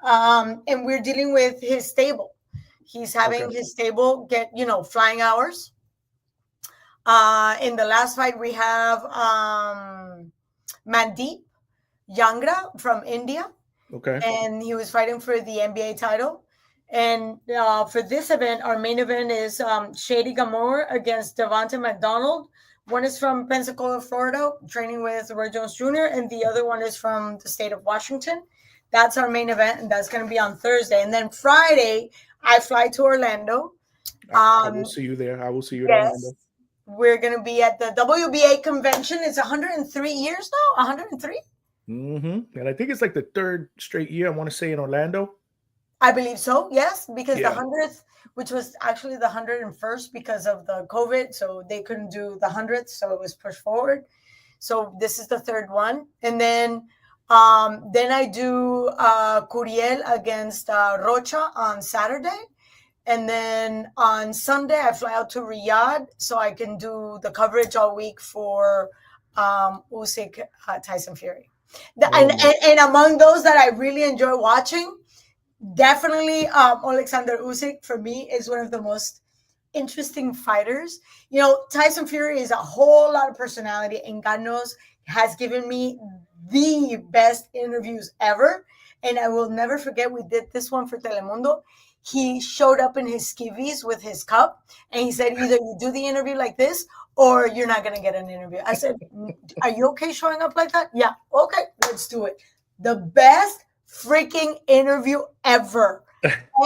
And we're dealing with his stable. He's having his stable get, flying hours. In the last fight, we have Mandeep Yangra from India. Okay. And he was fighting for the NBA title. And for this event, our main event is Shady Gamor against Devonta McDonald. One is from Pensacola, Florida, training with Roy Jones Jr., and the other one is from the state of Washington. That's our main event, and that's going to be on Thursday. And then Friday, I fly to Orlando. I will see you there. I will see you there, Orlando. We're going to be at the WBA convention. It's 103 years now? 103? And I think it's like the third straight year, I want to say, in Orlando. I believe so, yes, because the Yeah. 100th, which was actually the 101st because of the COVID, so they couldn't do the 100th, so it was pushed forward. So this is the third one, and then I do Curiel against Rocha on Saturday, and then on Sunday I fly out to Riyadh so I can do the coverage all week for Usyk Tyson Fury. And among those that I really enjoy watching, definitely Alexander Usyk for me is one of the most interesting fighters. You know, Tyson Fury is a whole lot of personality, and God knows has given me the best interviews ever. And I will never forget, we did this one for Telemundo. He showed up in his skivvies with his cup, and he said, either you do the interview like this or you're not going to get an interview. I said, are you okay showing up like that? Yeah. Okay, let's do it. The best freaking interview ever.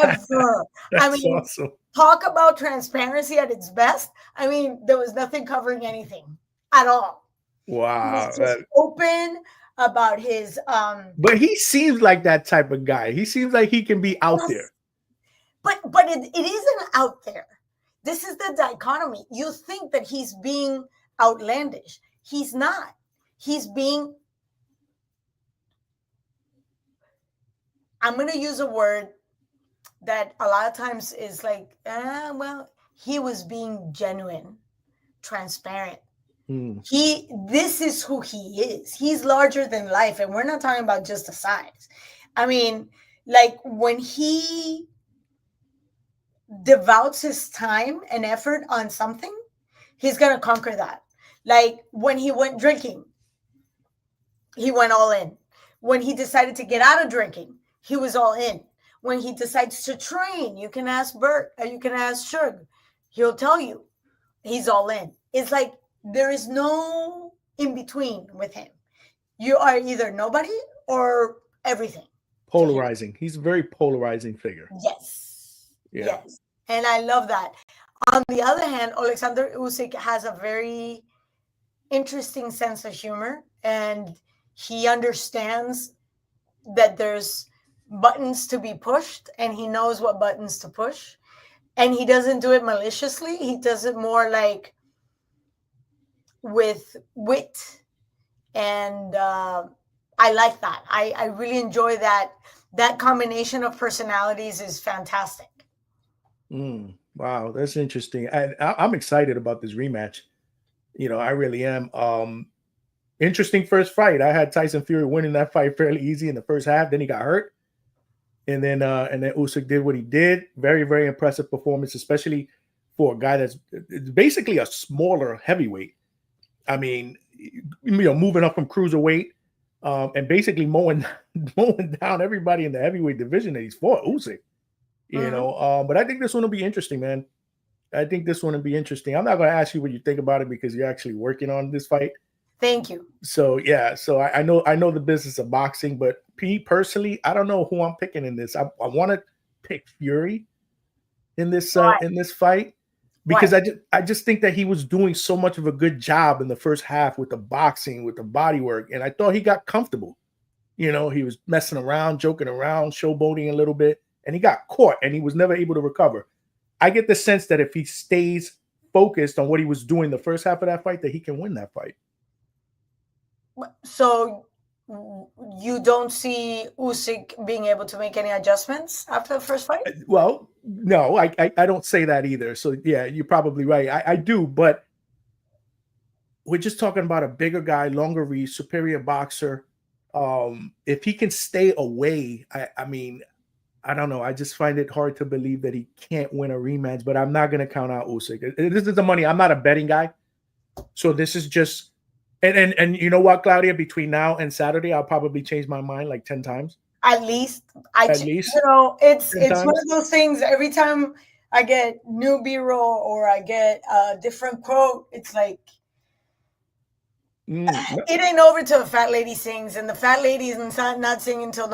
Ever. I mean, awesome. Talk about transparency at its best. I mean, there was nothing covering anything at all. Wow. He was just open about his But he seems like that type of guy. He seems like he can be out there. But it isn't out there. This is the dichotomy. You think that he's being outlandish. He's not. He's being, I'm going to use a word that a lot of times is like, well, he was being genuine, transparent. This is who he is. He's larger than life. And we're not talking about just the size. I mean, like when he devotes his time and effort on something, he's going to conquer that. Like when he went drinking, he went all in. When he decided to get out of drinking, he was all in. When he decides to train, you can ask Bert, or you can ask Suge. He'll tell you he's all in. It's like there is no in between with him. You are either nobody or everything. Polarizing. He's a very polarizing figure. Yes. Yeah. Yes. And I love that. On the other hand, Alexander Usyk has a very interesting sense of humor, and he understands that there's buttons to be pushed, and he knows what buttons to push, and he doesn't do it maliciously. He does it more like with wit, and I like that. I really enjoy that. That combination of personalities is fantastic. Wow, that's interesting. I'm excited about this rematch. You know, I really am. Interesting first fight. I had Tyson Fury winning that fight fairly easy in the first half. Then he got hurt. And then Usyk did what he did. Very, very impressive performance, especially for a guy that's basically a smaller heavyweight. I mean, moving up from cruiserweight and basically mowing down everybody in the heavyweight division that he's fought, Usyk. But I think this one will be interesting, man. I think this one will be interesting. I'm not going to ask you what you think about it because you're actually working on this fight. Thank you. So yeah, so I know the business of boxing, but personally, I don't know who I'm picking in this. I want to pick Fury in this fight because I just think that he was doing so much of a good job in the first half with the boxing, with the body work, and I thought he got comfortable. He was messing around, joking around, showboating a little bit, and he got caught, and he was never able to recover. I get the sense that if he stays focused on what he was doing the first half of that fight, that he can win that fight. So you don't see Usyk being able to make any adjustments after the first fight? Well, no, I don't say that either. So yeah, you're probably right. I do, but we're just talking about a bigger guy, longer reach, superior boxer. If he can stay away, I mean, I don't know. I just find it hard to believe that he can't win a rematch, but I'm not going to count out Usyk. This is the money. I'm not a betting guy. So this is just, and you know what, Claudia, between now and Saturday, I'll probably change my mind like 10 times. At least. It's one of those things. Every time I get new B-roll or I get a different quote, it's like, it ain't over till the fat lady sings, and the fat lady is not singing until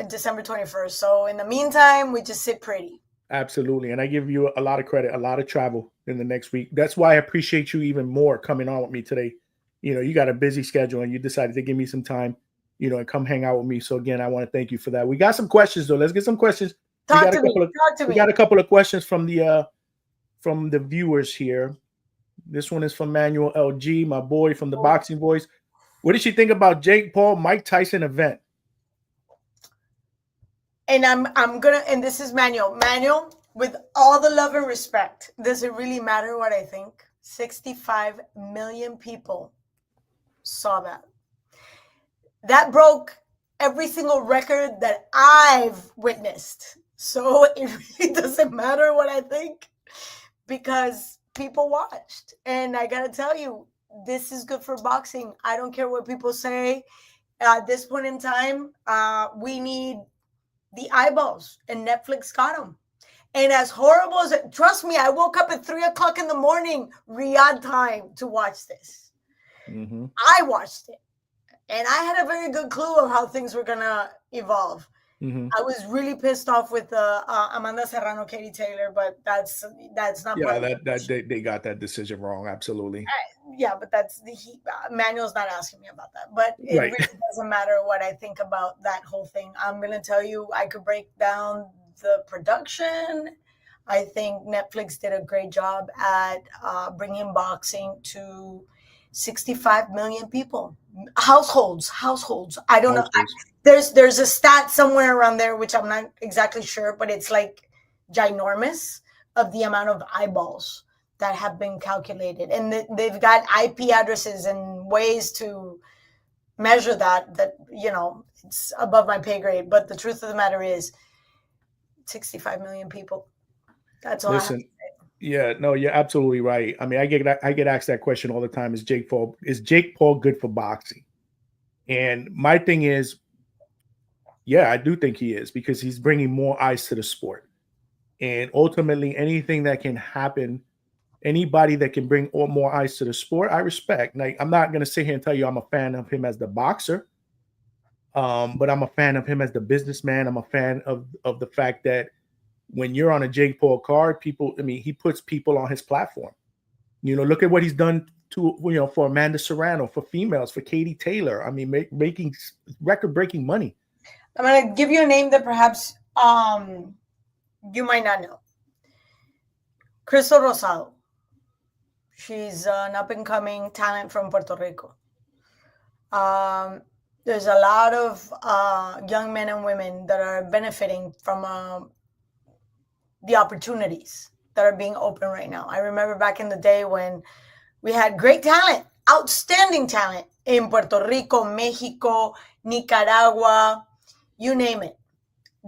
December 21st. So in the meantime, we just sit pretty. Absolutely. And I give you a lot of credit, a lot of travel in the next week. That's why I appreciate you even more coming on with me today. You got a busy schedule and you decided to give me some time. and come hang out with me. So again, I want to thank you for that. We got some questions though. Let's get some questions. Talk to me. We got a couple of questions from the viewers here. This one is from Manuel LG, my boy from the Boxing Voice. What did she think about Jake Paul, Mike Tyson event? And I'm gonna, and this is Manuel, with all the love and respect, does it really matter what I think? 65 million people saw that. That broke every single record that I've witnessed. So it really doesn't matter what I think, because people watched. And I gotta tell you, this is good for boxing. I don't care what people say. At this point in time, we need the eyeballs, and Netflix got them. And as horrible as it, trust me, I woke up at 3:00 in the morning, Riyadh time, to watch this. Mm-hmm. I watched it, and I had a very good clue of how things were gonna evolve. Mm-hmm. I was really pissed off with Amanda Serrano, Katie Taylor, but that's not. Yeah, they got that decision wrong. Absolutely. Yeah, but Manuel's not asking me about that. But it really doesn't matter what I think about that whole thing. I'm gonna tell you, I could break down the production. I think Netflix did a great job at bringing boxing to 65 million people, households. I don't know. There's a stat somewhere around there, which I'm not exactly sure, but it's like ginormous of the amount of eyeballs that have been calculated. And they've got IP addresses and ways to measure that, it's above my pay grade. But the truth of the matter is 65 million people. That's all. Listen, yeah, no, you're absolutely right. I mean, I get asked that question all the time. Is Jake Paul good for boxing? And my thing is, yeah, I do think he is, because he's bringing more eyes to the sport. And ultimately, anything that can happen, anybody that can bring more eyes to the sport, I respect. Like, I'm not going to sit here and tell you I'm a fan of him as the boxer, but I'm a fan of him as the businessman. I'm a fan of the fact that when you're on a Jake Paul card, he puts people on his platform. Look at what he's done for Amanda Serrano, for females, for Katie Taylor. I mean, making record-breaking money. I'm going to give you a name that perhaps you might not know. Crystal Rosado. She's an up-and-coming talent from Puerto Rico. There's a lot of young men and women that are benefiting from the opportunities that are being opened right now. I remember back in the day when we had great talent, outstanding talent in Puerto Rico, Mexico, Nicaragua, you name it.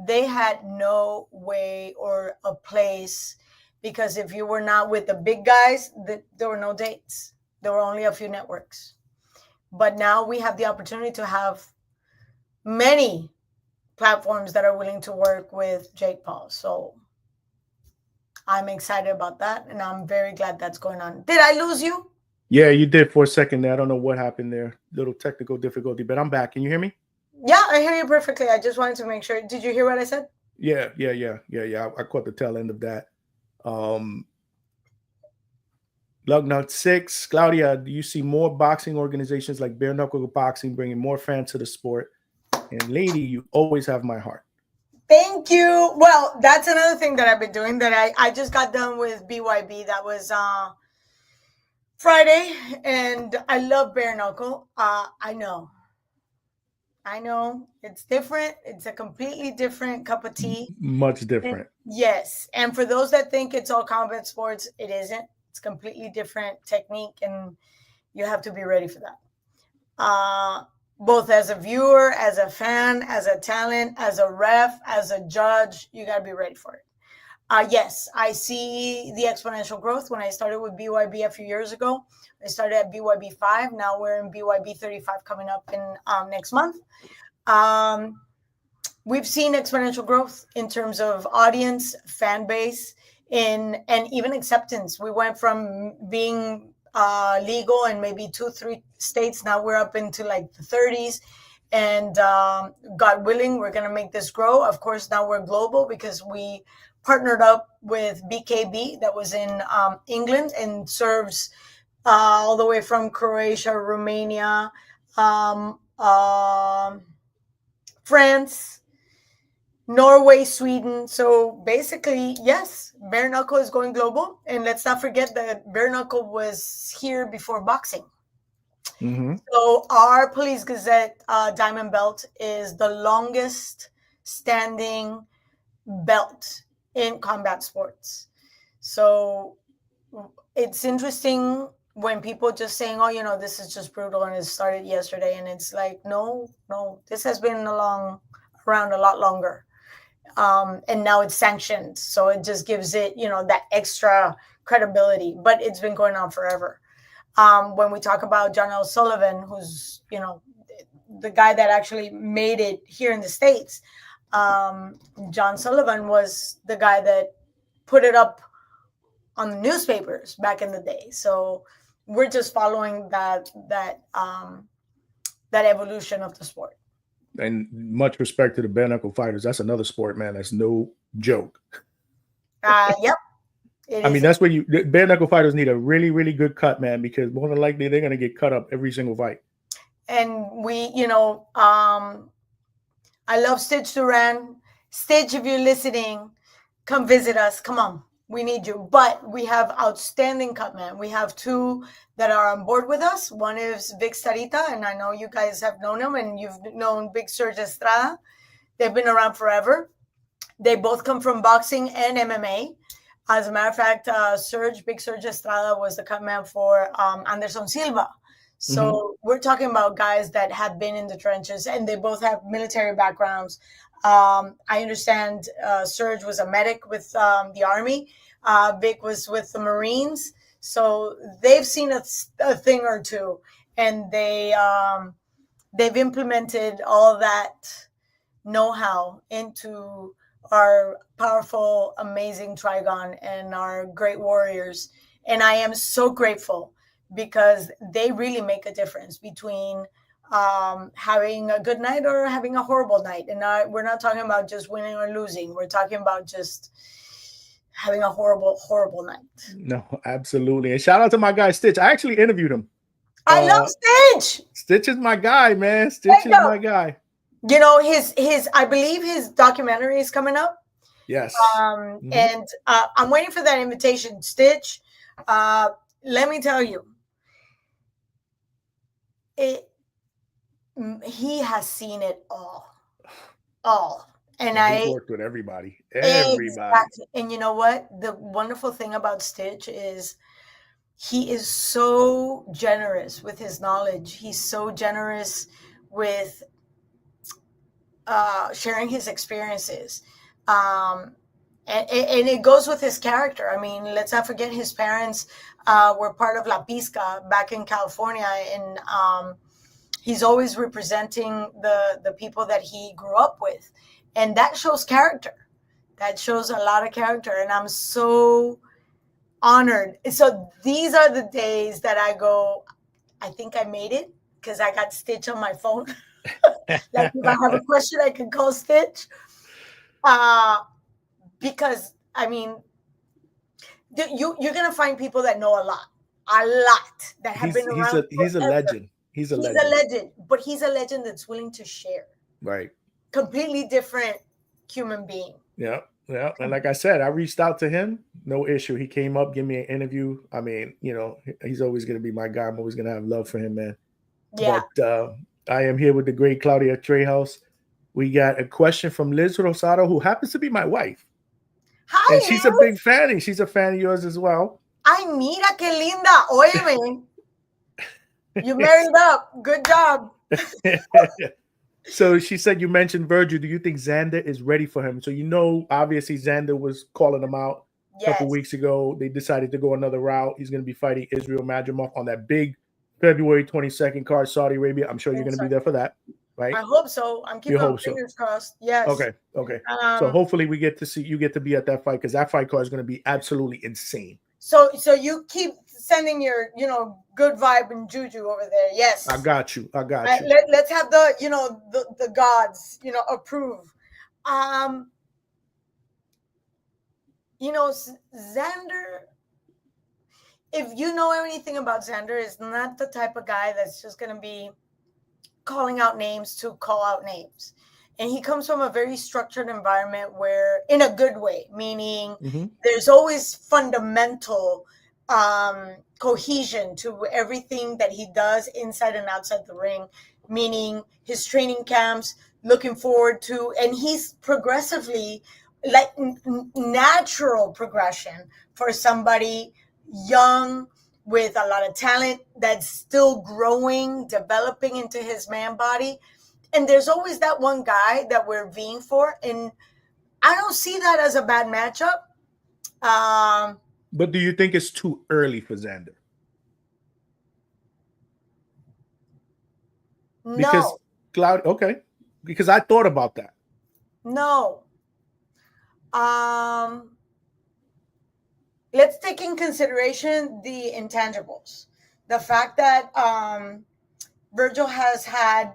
They had no way or a place, because if you were not with the big guys, there were no dates. There were only a few networks. But now we have the opportunity to have many platforms that are willing to work with Jake Paul. So I'm excited about that, and I'm very glad that's going on. Did I lose you? Yeah, you did for a second there. I don't know what happened there. Little technical difficulty, but I'm back. Can you hear me? Yeah, I hear you perfectly. I just wanted to make sure. Did you hear what I said? Yeah. I caught the tail end of that. Lugnut 6, Claudia, do you see more boxing organizations like Bare Knuckle Boxing bringing more fans to the sport? And lady, you always have my heart. Thank you. Well, that's another thing that I've been doing, that I just got done with BYB. That was Friday, and I love Bare Knuckle. I know it's different. It's a completely different cup of tea. Much different. Yes. And for those that think it's all combat sports, it isn't. It's completely different technique, and you have to be ready for that. Both as a viewer, as a fan, as a talent, as a ref, as a judge, you got to be ready for it. Yes, I see the exponential growth. When I started with BYB a few years ago, I started at BYB 5. Now we're in BYB 35 coming up in next month. We've seen exponential growth in terms of audience, fan base, and even acceptance. We went from being legal in maybe 2-3 states. Now we're up into like the 30s. And God willing, we're going to make this grow. Of course, now we're global because we partnered up with BKB that was in England and serves all the way from Croatia, Romania, um, France, Norway, Sweden. So basically, yes, bare knuckle is going global. And let's not forget that bare knuckle was here before boxing. Mm-hmm. So our Police Gazette Diamond Belt is the longest standing belt in combat sports. So it's interesting when people just saying, "Oh, this is just brutal and it started yesterday," and it's like, no, this has been around a lot longer, and now it's sanctioned, so it just gives it, that extra credibility. But it's been going on forever. When we talk about John L. Sullivan, who's the guy that actually made it here in the States, John Sullivan was the guy that put it up on the newspapers back in the day. So we're just following that evolution of the sport. And much respect to the bare knuckle fighters. That's another sport, man. That's no joke. Yep. I mean, that's where bare knuckle fighters need a really, really good cut, man, because more than likely they're going to get cut up every single fight. And we, I love Stitch Duran. Stitch, if you're listening, come visit us. Come on. We need you. But we have outstanding cutmen. We have two that are on board with us. One is Vic Starita, and I know you guys have known him, and you've known Big Serge Estrada. They've been around forever. They both come from boxing and MMA. As a matter of fact, Big Serge Estrada was the cutman for Anderson Silva. So we're talking about guys that have been in the trenches, and they both have military backgrounds. I understand Serge was a medic with the Army. Vic was with the Marines. So they've seen a thing or two, and they've implemented all that know-how into our powerful, amazing Trigon and our great warriors. And I am so grateful because they really make a difference between having a good night or having a horrible night. And we're not talking about just winning or losing. We're talking about just having a horrible, horrible night. No, absolutely. And shout out to my guy Stitch. I actually interviewed him. I love Stitch. Stitch is my guy, man. Stitch is my guy. His I believe his documentary is coming up. Yes. And I'm waiting for that invitation. Stitch, let me tell you, he has seen it all. And I worked with everybody. Exactly. And you know what? The wonderful thing about Stitch is he is so generous with his knowledge. He's so generous with sharing his experiences. And it goes with his character. I mean, let's not forget his parents were part of La Pizca back in California. And he's always representing the people that he grew up with. And that shows character. That shows a lot of character. And I'm so honored. So these are the days that I go, I think I made it because I got Stitch on my phone. Like if I have a question, I can call Stitch. Because, I mean, you're going to find people that know a lot that have been around. He's a legend. He's a legend. But he's a legend that's willing to share. Right. Completely different human being. Yeah. Yeah. And like I said, I reached out to him. No issue. He came up, give me an interview. I mean, he's always going to be my guy. I'm always going to have love for him, man. Yeah. But I am here with the great Claudia Trejos. We got a question from Liz Rosado, who happens to be my wife. Hi, and she's Liz. A big fan, and she's a fan of yours as well. Ay, mira, qué linda. Óyeme. You married up. Good job. So she said, you mentioned Virgil. Do you think Xander is ready for him? So, obviously Xander was calling him out a couple weeks ago. They decided to go another route. He's going to be fighting Israel Madrimov on that big February 22nd card, Saudi Arabia. I'm sure you're going to be there for that, right? I hope so. I'm keeping my fingers crossed. Yes. Okay. So hopefully you get to be at that fight because that fight card is going to be absolutely insane. So you keep sending your, good vibe and juju over there. Yes. I got you. Let's have the, the gods, approve. Xander, if you know anything about Xander, is not the type of guy that's just going to be calling out names to call out names. And he comes from a very structured environment where, in a good way, meaning there's always fundamental cohesion to everything that he does inside and outside the ring, meaning his training camps, looking forward to, and he's progressively like natural progression for somebody young with a lot of talent that's still growing, developing into his man body. And there's always that one guy that we're vying for. And I don't see that as a bad matchup. But do you think it's too early for Xander? Because okay. Because I thought about that. No. Let's take in consideration the intangibles. The fact that Virgil has had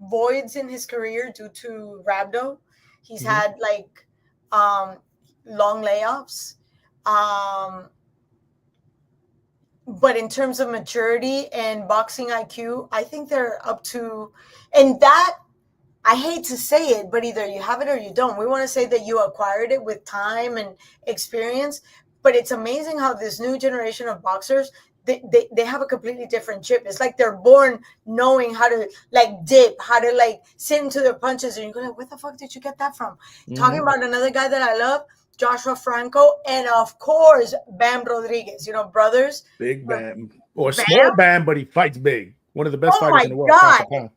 voids in his career due to rhabdo. He's had like long layoffs. But in terms of maturity and boxing IQ, I think they're up to, and that, I hate to say it, but either you have it or you don't. We want to say that you acquired it with time and experience, but it's amazing how this new generation of boxers, they have a completely different chip. It's like they're born knowing how to like dip, how to like sit into their punches, and you go like, where the fuck did you get that from? Talking about another guy that I love, Joshua Franco, and of course Bam Rodriguez. You know, brothers. Big Bam, or small Bam, but he fights big. One of the best fighters in the world. God.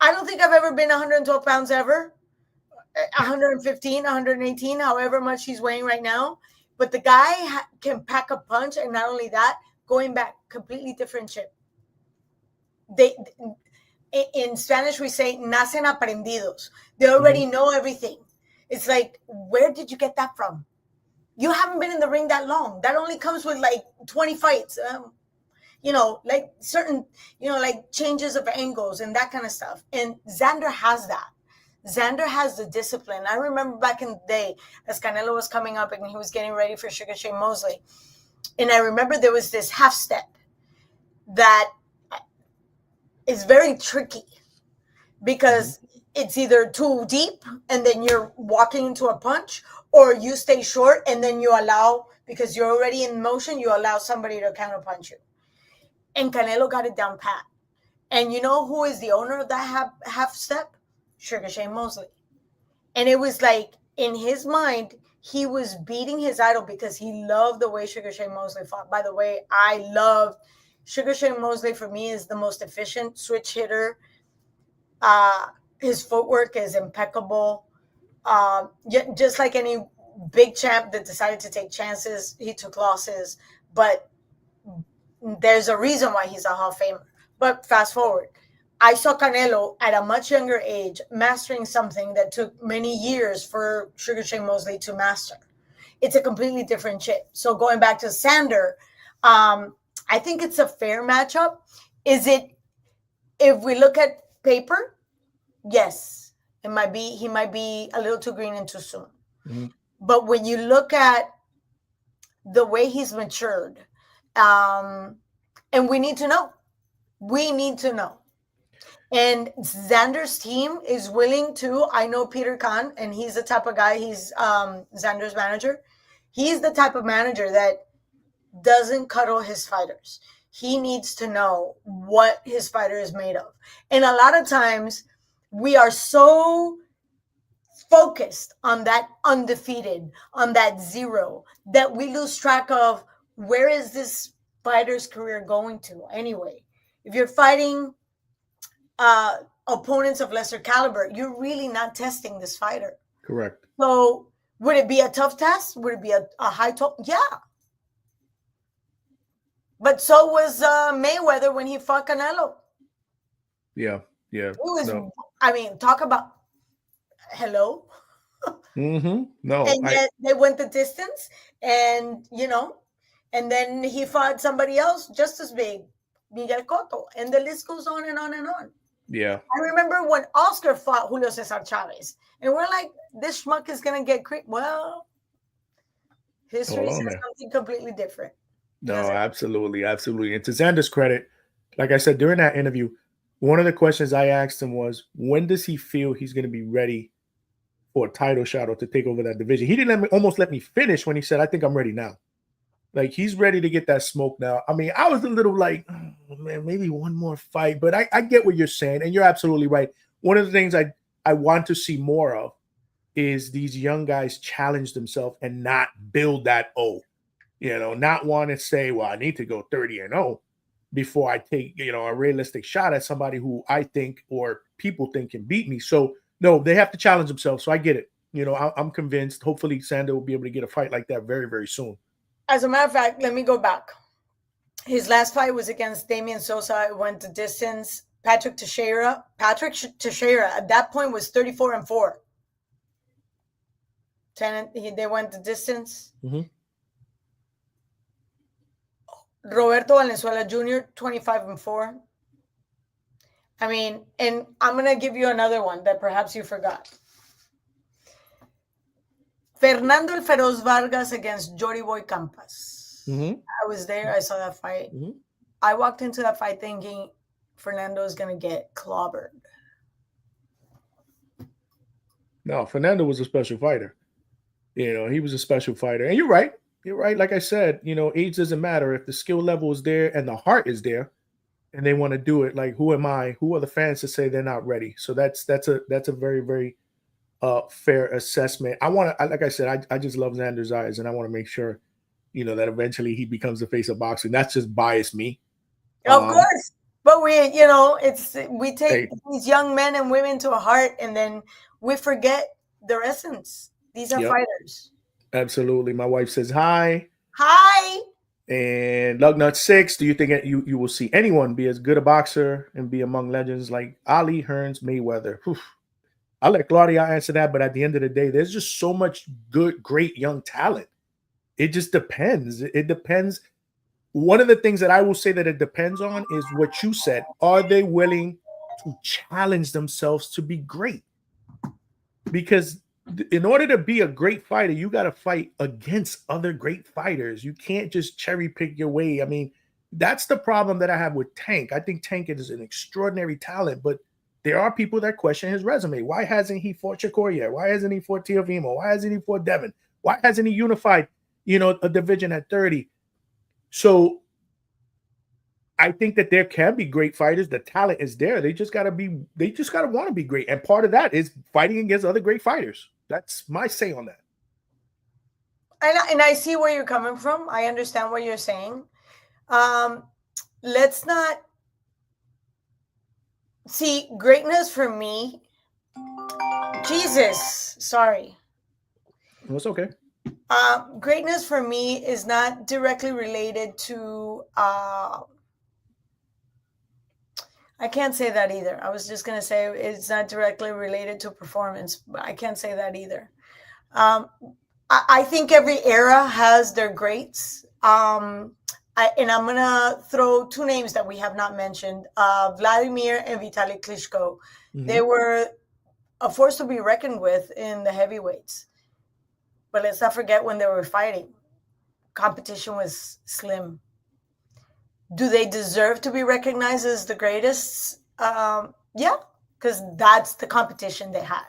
I don't think I've ever been 112 pounds ever. 115, 118, however much he's weighing right now. But the guy can pack a punch, and not only that, going back, completely different chip. They, in Spanish, we say nacen aprendidos. They already know everything. It's like, where did you get that from? You haven't been in the ring that long. That only comes with like 20 fights. You know, like certain, you know, like changes of angles and that kind of stuff. And Xander has that. Xander has the discipline. I remember back in the day as Canelo was coming up and he was getting ready for Sugar Shane Mosley. And I remember there was this half step that is very tricky because it's either too deep and then you're walking into a punch, or you stay short and then you allow, because you're already in motion, you allow somebody to counterpunch you. And Canelo got it down pat. And you know who is the owner of that half step? Sugar Shane Mosley. And it was like, in his mind, he was beating his idol because he loved the way Sugar Shane Mosley fought. By the way, I love Sugar Shane Mosley. For me, is the most efficient switch hitter. His footwork is impeccable. Just like any big champ that decided to take chances, he took losses. But there's a reason why he's a Hall of Famer. But fast forward, I saw Canelo at a much younger age mastering something that took many years for Sugar Shane Mosley to master. It's a completely different chip. So going back to Xander, I think it's a fair matchup. Is it, if we look at paper, yes, it might be, he might be a little too green and too soon. But when you look at the way he's matured, and we need to know. And Xander's team is willing to, I know Peter Khan, and he's the type of guy, he's Xander's manager. He's the type of manager that doesn't cuddle his fighters. He needs to know what his fighter is made of. And a lot of times we are so focused on that undefeated, on that zero, that we lose track of where is this fighter's career going to anyway. If you're fighting opponents of lesser caliber, you're really not testing this fighter. Correct. So would it be a tough test? Would it be a high top? Yeah. But so was Mayweather when he fought Canelo. Yeah. It was, I mean, talk about, hello? No. And yet they went the distance, and, you know, and then he fought somebody else just as big, Miguel Cotto, and the list goes on and on and on. Yeah. I remember when Oscar fought Julio Cesar Chavez, and we're like, this schmuck is going to get well, history says something completely different. No, absolutely. And to Xander's credit, like I said during that interview, one of the questions I asked him was, when does he feel he's going to be ready for a title shot or to take over that division? He didn't almost let me finish when he said, I think I'm ready now. Like, he's ready to get that smoke now. I mean, I was a little like, oh, man, maybe one more fight. But I get what you're saying, and you're absolutely right. One of the things I want to see more of is these young guys challenge themselves and not build that not want to say, well, I need to go 30-0 before I take, a realistic shot at somebody who I think or people think can beat me. So, no, they have to challenge themselves. So I get it. I'm convinced. Hopefully, Sander will be able to get a fight like that very, very soon. As a matter of fact, let me go back. His last fight was against Damian Sosa. It went the distance. Patrick Teixeira at that point was 34-4. They went the distance. Mm-hmm. Roberto Valenzuela Jr., 25-4. I mean, and I'm going to give you another one that perhaps you forgot. Fernando El Feroz Vargas against Jory Boy Campas. Mm-hmm. I was there. I saw that fight. Mm-hmm. I walked into that fight thinking Fernando is going to get clobbered. No, Fernando was a special fighter. He was a special fighter. And you're right. You're right. Like I said, age doesn't matter. If the skill level is there and the heart is there and they want to do it, like, who am I? Who are the fans to say they're not ready? So that's a very, very fair assessment. Like I said, I just love Xander Zayas, and I want to make sure, that eventually he becomes the face of boxing. That's just biased me. Of course. But we take these young men and women to a heart, and then we forget their essence. These are fighters. Absolutely. My wife says hi. Hi. And Lugnut 6, do you think you will see anyone be as good a boxer and be among legends like Ali, Hearns, Mayweather? Whew. I'll let Claudia answer that, but at the end of the day, there's just so much great young talent. It just depends. It depends. One of the things that I will say that it depends on is what you said. Are they willing to challenge themselves to be great? Because in order to be a great fighter, you got to fight against other great fighters. You can't just cherry pick your way. I mean, that's the problem that I have with Tank. I think Tank is an extraordinary talent, but there are people that question his resume. Why hasn't he fought Shakur yet? Why hasn't he fought Teofimo? Why hasn't he fought Devin? Why hasn't he unified, a division at 30? So I think that there can be great fighters. The talent is there. They just gotta want to be great. And part of that is fighting against other great fighters. That's my say on that. And I see where you're coming from. I understand what you're saying. Let's not see greatness for me. Jesus, sorry. That's okay. Greatness for me is not directly related to I can't say that either. I was just going to say it's not directly related to performance, but I can't say that either. I think every era has their greats. And I'm going to throw two names that we have not mentioned, Vladimir and Vitaly Klitschko. Mm-hmm. They were a force to be reckoned with in the heavyweights. But let's not forget when they were fighting, competition was slim. Do they deserve to be recognized as the greatest? Yeah, because that's the competition they had.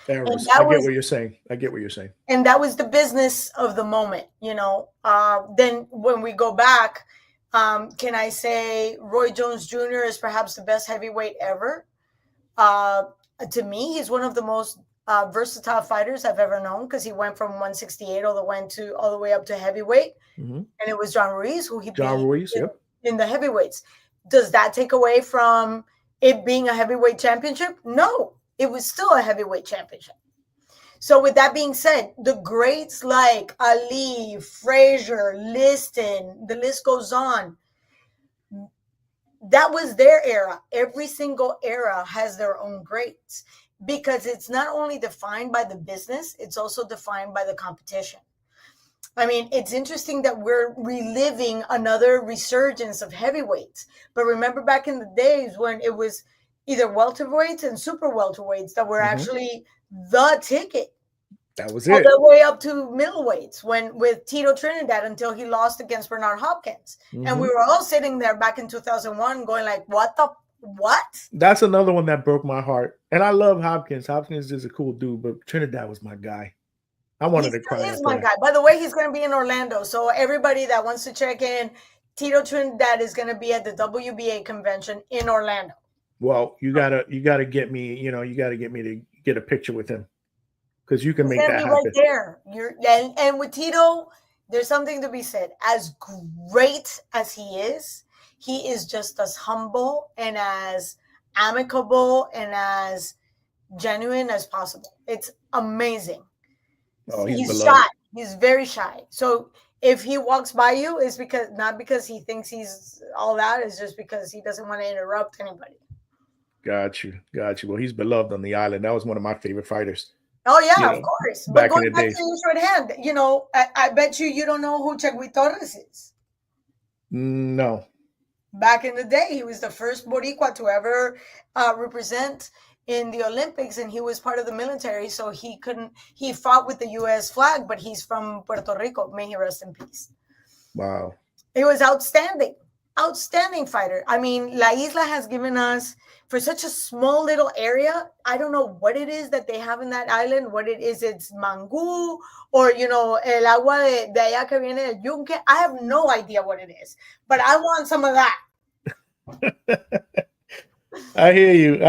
I get what you're saying. And that was the business of the moment, Then when we go back, can I say Roy Jones Jr. is perhaps the best heavyweight ever? To me, he's one of the most versatile fighters I've ever known, because he went from 168 all the way up to heavyweight. Mm-hmm. And it was John Ruiz who he beat in the heavyweights. Does that take away from it being a heavyweight championship? No, it was still a heavyweight championship. So with that being said, the greats like Ali, Frazier, Liston, the list goes on. That was their era. Every single era has their own greats, because it's not only defined by the business, it's also defined by the competition. I mean, it's interesting that we're reliving another resurgence of heavyweights. But remember back in the days when it was either welterweights and super welterweights that were actually the ticket. That was it. All the way up to middleweights with Tito Trinidad until he lost against Bernard Hopkins. Mm-hmm. And we were all sitting there back in 2001 going like, what the What? That's another one that broke my heart. And I love Hopkins. Hopkins is a cool dude, but Trinidad was my guy. I He wanted to still cry is after my that. guy. By the way, he's going to be in Orlando. So everybody that wants to check in, Tito Trinidad is going to be at the WBA convention in Orlando. Well, you gotta get me. You gotta get me to get a picture with him because you can He's make going to that be right happen. there. And with Tito, there's something to be said. As great as he is just as humble and as amicable and as genuine as possible. It's amazing. Oh, he's He's beloved. shy. He's very shy. So if he walks by you, it's because not because he thinks he's all that. It's just because he doesn't want to interrupt anybody. Got you. Well, he's beloved on the island. That was one of my favorite fighters. Oh yeah, of course. But back in going the back days. to your short hand, I bet you don't know who Chegui Torres is. No. Back in the day, he was the first Boricua to ever represent in the Olympics, and he was part of the military, so he fought with the U.S. flag, but he's from Puerto Rico. May he rest in peace. Wow. It was outstanding fighter. I mean, La Isla has given us, for such a small little area, I don't know what it is that they have in that island, what it is, it's mangú, or, el agua de allá que viene del yunque. I have no idea what it is, but I want some of that. I hear you.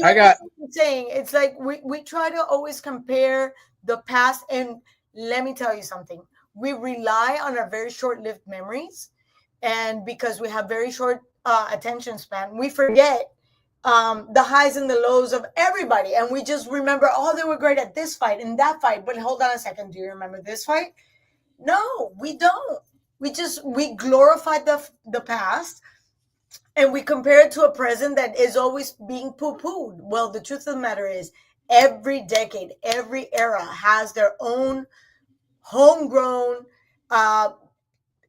I got saying it's like we try to always compare the past, and let me tell you something. We rely on our very short-lived memories, and because we have very short attention span, we forget the highs and the lows of everybody, and we just remember, oh, they were great at this fight and that fight. But hold on a second, do you remember this fight? No, we don't. We glorify the past, and we compare it to a present that is always being poo-pooed. Well, the truth of the matter is, every decade, every era has their own homegrown,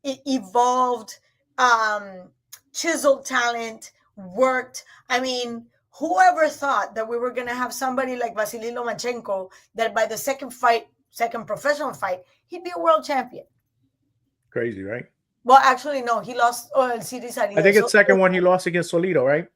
evolved, chiseled talent, worked. I mean, whoever thought that we were going to have somebody like Vasily Lomachenko, that by the second professional fight, he'd be a world champion? Crazy, right? Well, actually, no, he lost El Ciri Salido. I think it's second one he lost against Solito, right?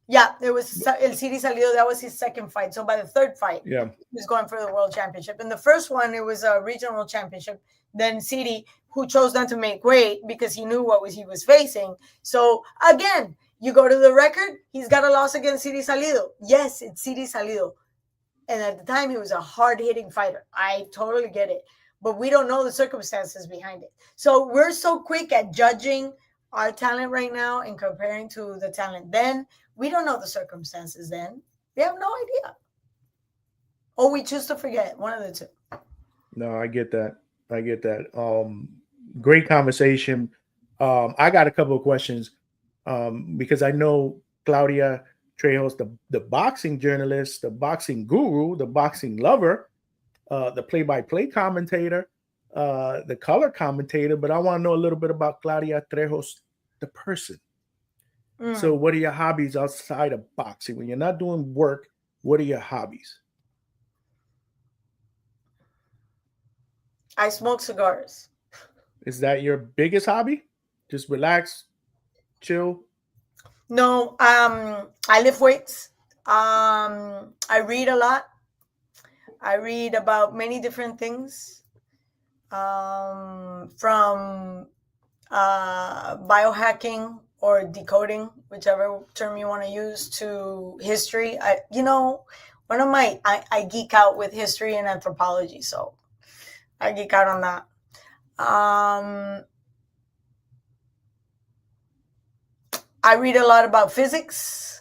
Yeah, it was El Ciri Salido. That was his second fight. So by the third fight, yeah, he was going for the world championship. In the first one, it was a regional championship. Then Ciri, who chose not to make weight because he knew what he was facing. So again, you go to the record, he's got a loss against Ciri Salido. Yes, it's Ciri Salido. And at the time, he was a hard-hitting fighter. I totally get it. But we don't know the circumstances behind it. So we're so quick at judging our talent right now and comparing to the talent then. We don't know the circumstances then. We have no idea. Or we choose to forget. One of the two. No, I get that. Great conversation. I got a couple of questions because I know Claudia Trejos, the boxing journalist, the boxing guru, the boxing lover, the play-by-play commentator, the color commentator, but I want to know a little bit about Claudia Trejos, the person. So what are your hobbies outside of boxing? When you're not doing work, what are your hobbies? I smoke cigars. Is that your biggest hobby? Just relax, chill? No, I lift weights. I read a lot. I read about many different things, from biohacking or decoding, whichever term you want to use, to history. I geek out with history and anthropology, so I geek out on that. I read a lot about physics.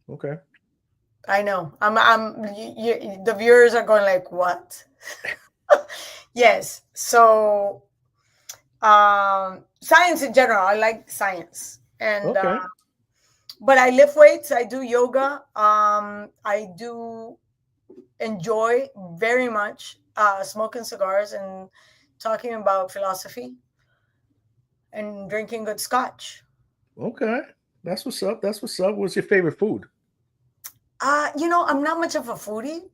Okay. I know. The viewers are going like, what? Yes. So, science in general. I like science, and okay. But I lift weights. I do yoga. I do enjoy very much smoking cigars and talking about philosophy and drinking good scotch. Okay, that's what's up. What's your favorite food? I'm not much of a foodie.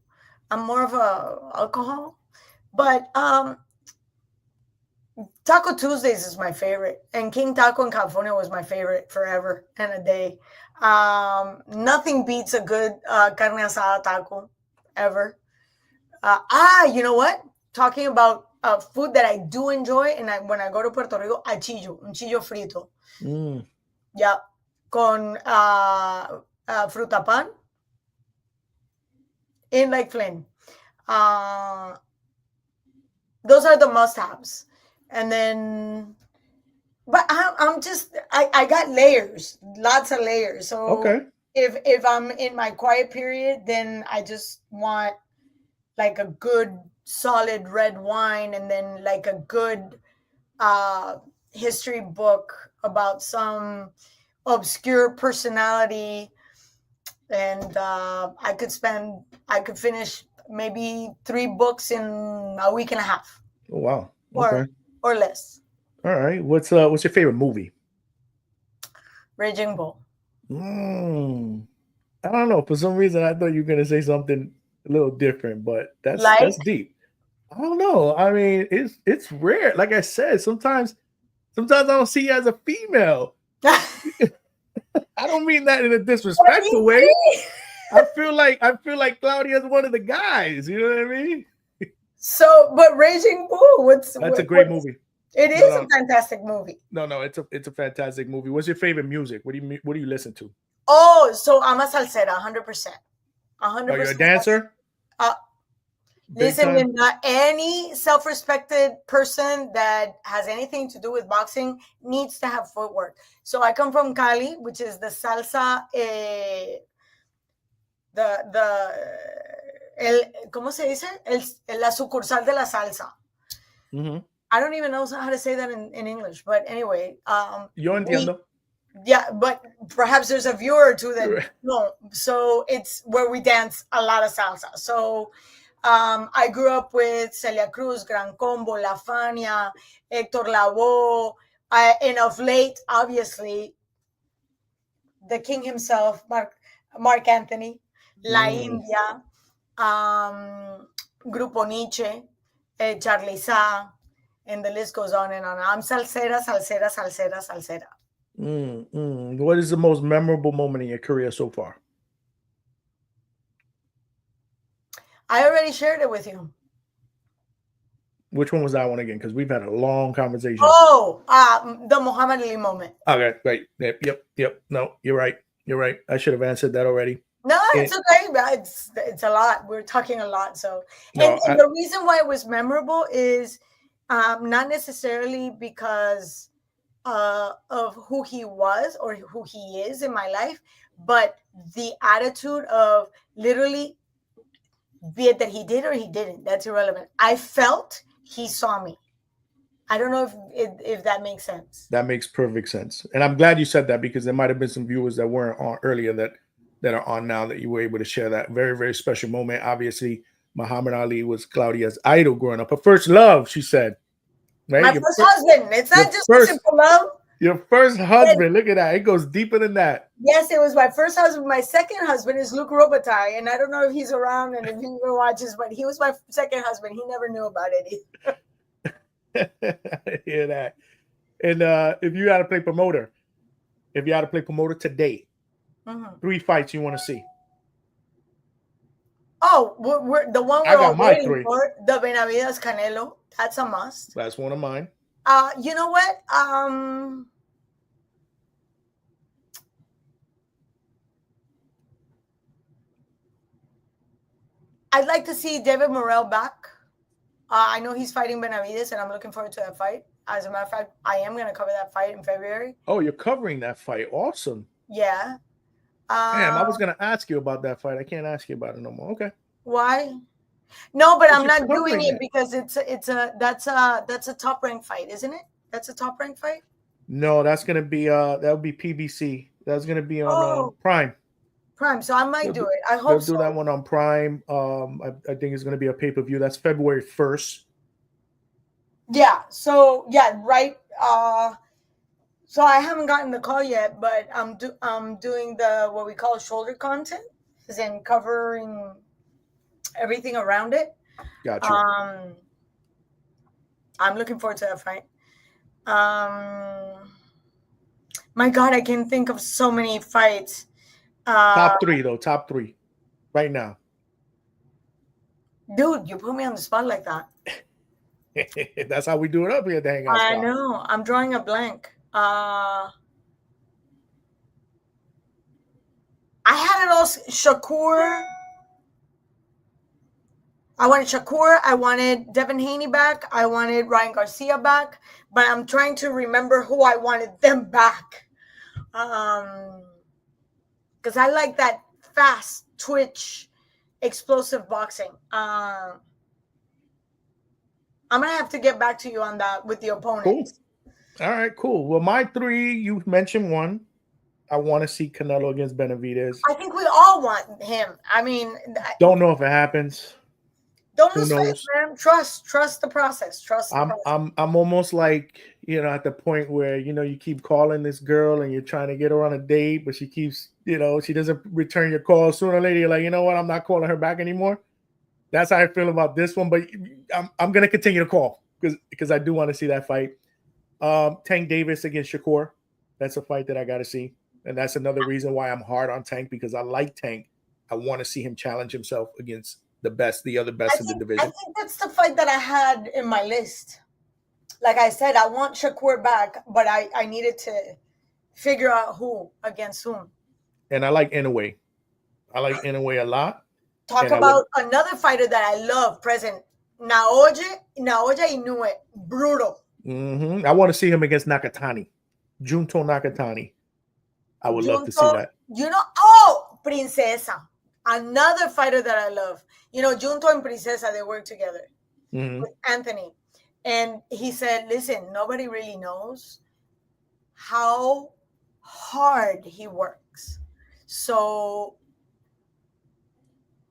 I'm more of a alcohol, but Taco Tuesdays is my favorite, and King Taco in California was my favorite forever and a day. Nothing beats a good carne asada taco ever. You know what? Talking about food that I do enjoy, and when I go to Puerto Rico, un chillo frito. Yeah, con fruta pan in Lake Flynn. Those are the must-haves. And then, but I got layers, lots of layers. So Okay. if I'm in my quiet period, then I just want like a good solid red wine, and then like a good history book about some obscure personality, and I could finish maybe 3 books in a week and a half. Oh, wow. Okay. Or less. All right. What's your favorite movie? Raging Bull. I don't know. For some reason, I thought you were gonna say something a little different, but that's deep. I don't know. I mean, it's rare. Like I said, sometimes I don't see you as a female. I don't mean that in a disrespectful way. I feel like Claudia is one of the guys. You know what I mean? So, but Raging Bull, that's a great movie. It is a fantastic movie. No, it's a fantastic movie. What's your favorite music? What do you listen to? Oh, so I'm a salsera, 100%. 100%. Oh, you're a dancer? Listen, Linda, any self-respected person that has anything to do with boxing needs to have footwork. So I come from Cali, which is the salsa, ¿cómo se dice? La sucursal de la salsa. Mm-hmm. I don't even know how to say that in English, but anyway. Yo entiendo. Yeah, but perhaps there's a viewer or two that no. So it's where we dance a lot of salsa. So I grew up with Celia Cruz, Gran Combo, La Fania, Hector Lavoe, and of late, obviously, the king himself, Mark Anthony, La India, Grupo Nietzsche, Charlie Sa, and the list goes on and on. I'm salsera, salsera, salsera, salsera. What is the most memorable moment in your career so far? I already shared it with you. Which one was that one again? Because we've had a long conversation. Oh, the Muhammad Ali moment. Okay, right. Yep. No, you're right. I should have answered that already. No, it's okay. It's a lot. We're talking a lot. So, and the reason why it was memorable is not necessarily because of who he was or who he is in my life, but the attitude of literally, be it that he did or he didn't, that's irrelevant. I felt he saw me. I don't know if that makes sense. That makes perfect sense. And I'm glad you said that, because there might have been some viewers that weren't on earlier that are on now, that you were able to share that very, very special moment. Obviously, Muhammad Ali was Claudia's idol growing up. Her first love, she said. Right? My first husband. It's not just a simple love. Your first husband. Look at that. It goes deeper than that. Yes, it was my first husband. My second husband is Luke Robitaille, and I don't know if he's around and if he even watches, but he was my second husband. He never knew about it either. I hear that. And if you had to play promoter today, 3 fights you want to see? Oh, we're the one we're all waiting for, the Benavides Canelo. That's a must. That's one of mine. You know what? I'd like to see David Morrell back. I know he's fighting Benavides, and I'm looking forward to that fight. As a matter of fact, I am going to cover that fight in February. Oh, you're covering that fight. Awesome. Yeah. Damn, I was going to ask you about that fight. I can't ask you about it no more. Okay. Why? No, but I'm not doing it because that's a top ranked fight, isn't it? That's a top ranked fight. No, that's going to be that'll be PBC. That's going to be on Prime. Prime. So I might do it. I hope so. Do that one on Prime. I think it's going to be a pay-per-view. That's February 1st. Yeah. So yeah, right. So I haven't gotten the call yet, but I'm doing the what we call shoulder content, as in covering everything around it. Gotcha. I'm looking forward to that fight. My God, I can think of so many fights. Top three, though. Top three. Right now. Dude, you put me on the spot like that. That's how we do it up here at the Hangout I Spot. know. I'm drawing a blank. I had it all. Shakur. I wanted Shakur. I wanted Devin Haney back. I wanted Ryan Garcia back. But I'm trying to remember who I wanted them back. Because I like that fast twitch, explosive boxing. I'm gonna have to get back to you on that with the opponents. Cool. All right, cool. Well, my three, you mentioned one. I want to see Canelo against Benavidez. I think we all want him. I mean, don't know if it happens. Don't lose faith, man. Trust the process. Trust the process. I'm almost like, at the point where, you keep calling this girl and you're trying to get her on a date, but she keeps, she doesn't return your call. Sooner or later, you're like, you know what? I'm not calling her back anymore. That's how I feel about this one. But I'm going to continue to call because I do want to see that fight. Tank Davis against Shakur. That's a fight that I got to see. And that's another reason why I'm hard on Tank, because I like Tank. I want to see him challenge himself against the other best in the division. I think that's the fight that I had in my list. Like I said, I want Shakur back, but I needed to figure out who against whom. And I like Inoue. I like Inoue a lot. Talk about another fighter that I love present. Naoya Inoue. Brutal. Mm-hmm. I want to see him against Nakatani. Junto Nakatani. I would love to see that. Princesa. Another fighter that I love. Junto and Princesa, they work together with Anthony. And he said, listen, nobody really knows how hard he works. So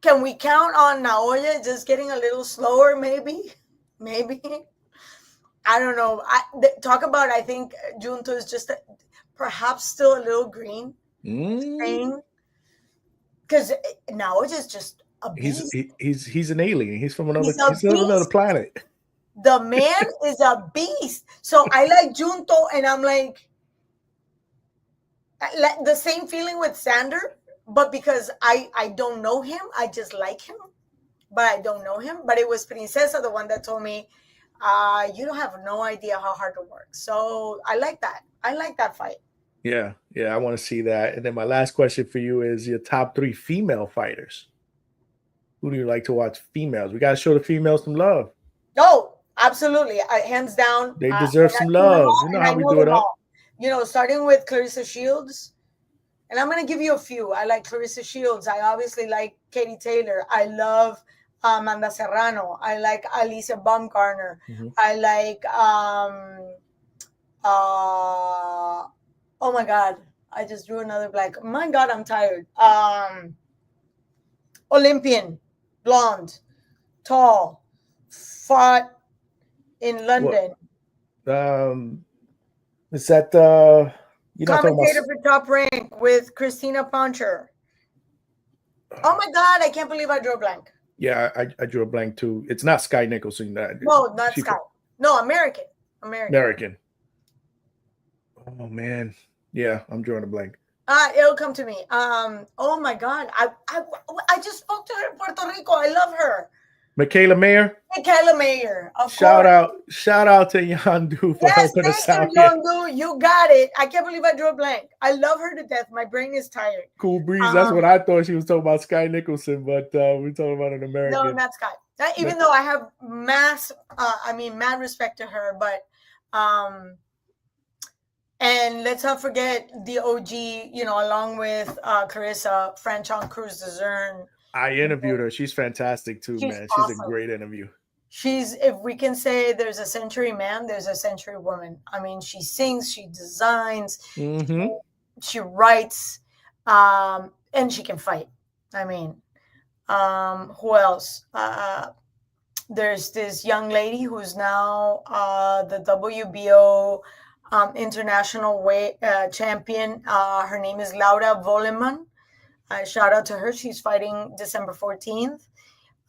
can we count on Naoya just getting a little slower, maybe? Maybe. I don't know. I think Junto is just perhaps still a little green. Because Naoya is just a beast. He's an alien. He's from another planet. The man is a beast. So I like Junto, and I'm like the same feeling with Sander, but because I don't know him, I just like him, but I don't know him. But it was Princesa, the one that told me, you don't have no idea how hard it works. So I like that. I like that fight. Yeah, I want to see that. And then my last question for you is your top 3 female fighters. Who do you like to watch females? We got to show the females some love. No, absolutely. Hands down. They deserve some love. You know how we do it up. Starting with Clarissa Shields. And I'm going to give you a few. I like Clarissa Shields. I obviously like Katie Taylor. I love Amanda Serrano. I like Alicia Baumgartner. Mm-hmm. I like, oh my God, I just drew another blank. My God, I'm tired. Olympian, blonde, tall, fought in London. Is that commentator for Top Rank with Christina Poncher? Oh my God, I can't believe I drew a blank. Yeah, I drew a blank too. It's not Sky Nicholson. No, not Sky. No, American. Oh man, yeah, I'm drawing a blank. It'll come to me. Oh my God, I just spoke to her in Puerto Rico. I love her. Michaela Mayer. Shout out to Yandu for helping us out. Yandu, you got it. I can't believe I drew a blank. I love her to death. My brain is tired. Cool breeze. That's what I thought she was talking about, Sky Nicholson, but we're talking about an American. No, not Sky. Even though I have mad respect to her, but and let's not forget the OG, along with Clarissa, Franchon Cruz de Zern. I interviewed her. She's fantastic too, man. Awesome. She's a great interview. If we can say there's a century man, there's a century woman. I mean, she sings, she designs, she writes, and she can fight. I mean, who else? There's this young lady who's now the WBO international weight champion. Her name is Laura Voleman. Shout out to her. She's fighting December 14th.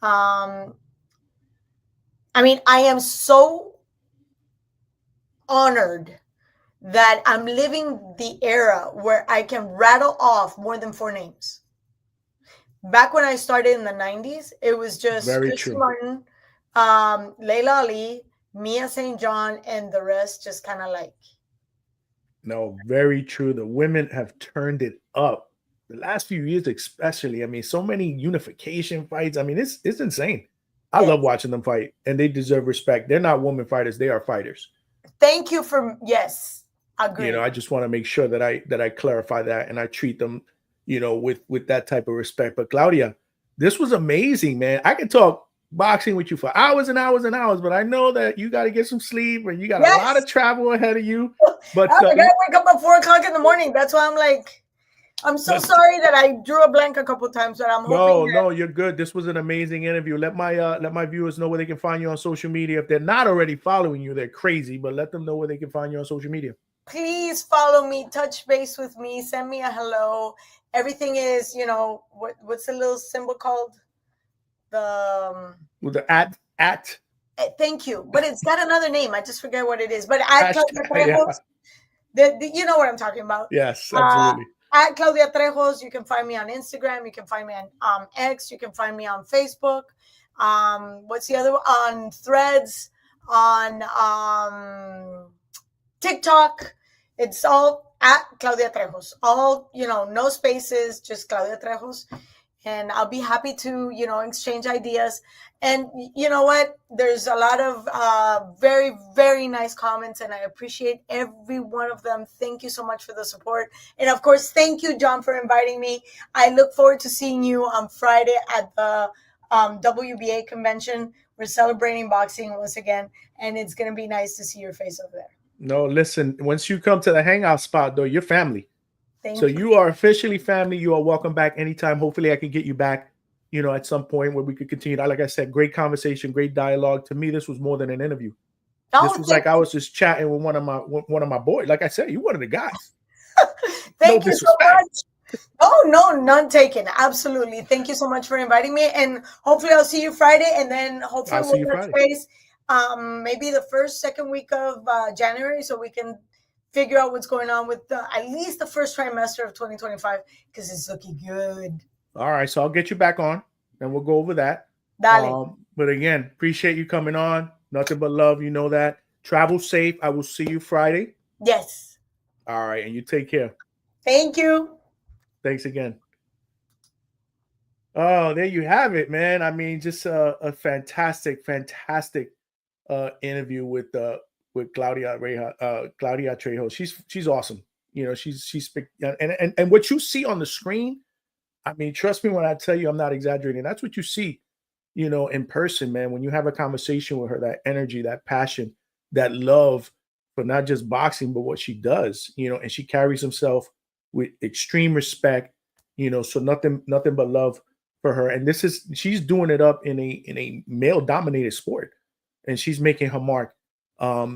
I mean, I am so honored that I'm living the era where I can rattle off more than 4 names. Back when I started in the 90s, it was just Very Christy true. Martin, Layla Ali, Mia St. John, and the rest just kind of like. No, very true. The women have turned it up the last few years, especially. I mean, so many unification fights. I mean, it's insane. I Yes. love watching them fight, and they deserve respect. They're not women fighters; they are fighters. Thank you for yes, agree. You know, I just want to make sure that I clarify that and I treat them, you know, with that type of respect. But Claudia, this was amazing, man. I could talk boxing with you for hours and hours and hours, but I know that you got to get some sleep and you got a lot of travel ahead of you. But I gotta wake up at 4 o'clock in the morning. That's why I'm like, I'm so sorry that I drew a blank a couple times, but I'm hoping. No, you're good. This was an amazing interview. Let my viewers know where they can find you on social media. If they're not already following you, they're crazy, but let them know where they can find you on social media. Please follow me, touch base with me, send me a hello. Everything is, you know, what's the little symbol called? With the at. Thank you, but it's got another name. I just forget what it is. But at Claudia Trejos, you know what I'm talking about. Yes, absolutely. At Claudia Trejos, you can find me on Instagram. You can find me on X. You can find me on Facebook. What's the other one? On Threads, on TikTok. It's all at Claudia Trejos. All, you know, no spaces, just Claudia Trejos. And I'll be happy to, you know, exchange ideas. And you know what? There's a lot of very, very nice comments, and I appreciate every one of them. Thank you so much for the support. And of course, thank you, John, for inviting me. I look forward to seeing you on Friday at the WBA convention. We're celebrating boxing once again, and it's going to be nice to see your face over there. No, listen, once you come to the Hangout Spot, though, you're family. So you are officially family. You are welcome back anytime. Hopefully I can get you back, you know, at some point where we could continue. Like I said, great conversation, great dialogue. To me, this was more than an interview. This was like I was just chatting with one of my boys. Like I said, you one of the guys. Thank you so much. Oh, no, none taken. Absolutely. Thank you so much for inviting me. And hopefully I'll see you Friday. And then hopefully we'll touch base maybe the second week of January, so we can figure out what's going on with at least the first trimester of 2025, because it's looking good. All right, so I'll get you back on and we'll go over that. But again, appreciate you coming on. Nothing but love, you know that. Travel safe. I will see you Friday. Yes. All right, and you take care. Thank you. Thanks again. Oh, there you have it, man. I mean, just a fantastic interview with Claudia Trejos. She's awesome. You know, she's and what you see on the screen, I mean, trust me when I tell you I'm not exaggerating. That's what you see, you know, in person, man. When you have a conversation with her, that energy, that passion, that love for not just boxing, but what she does, you know, and she carries herself with extreme respect, you know, so nothing but love for her. And she's doing it up in a male dominated sport, and she's making her mark.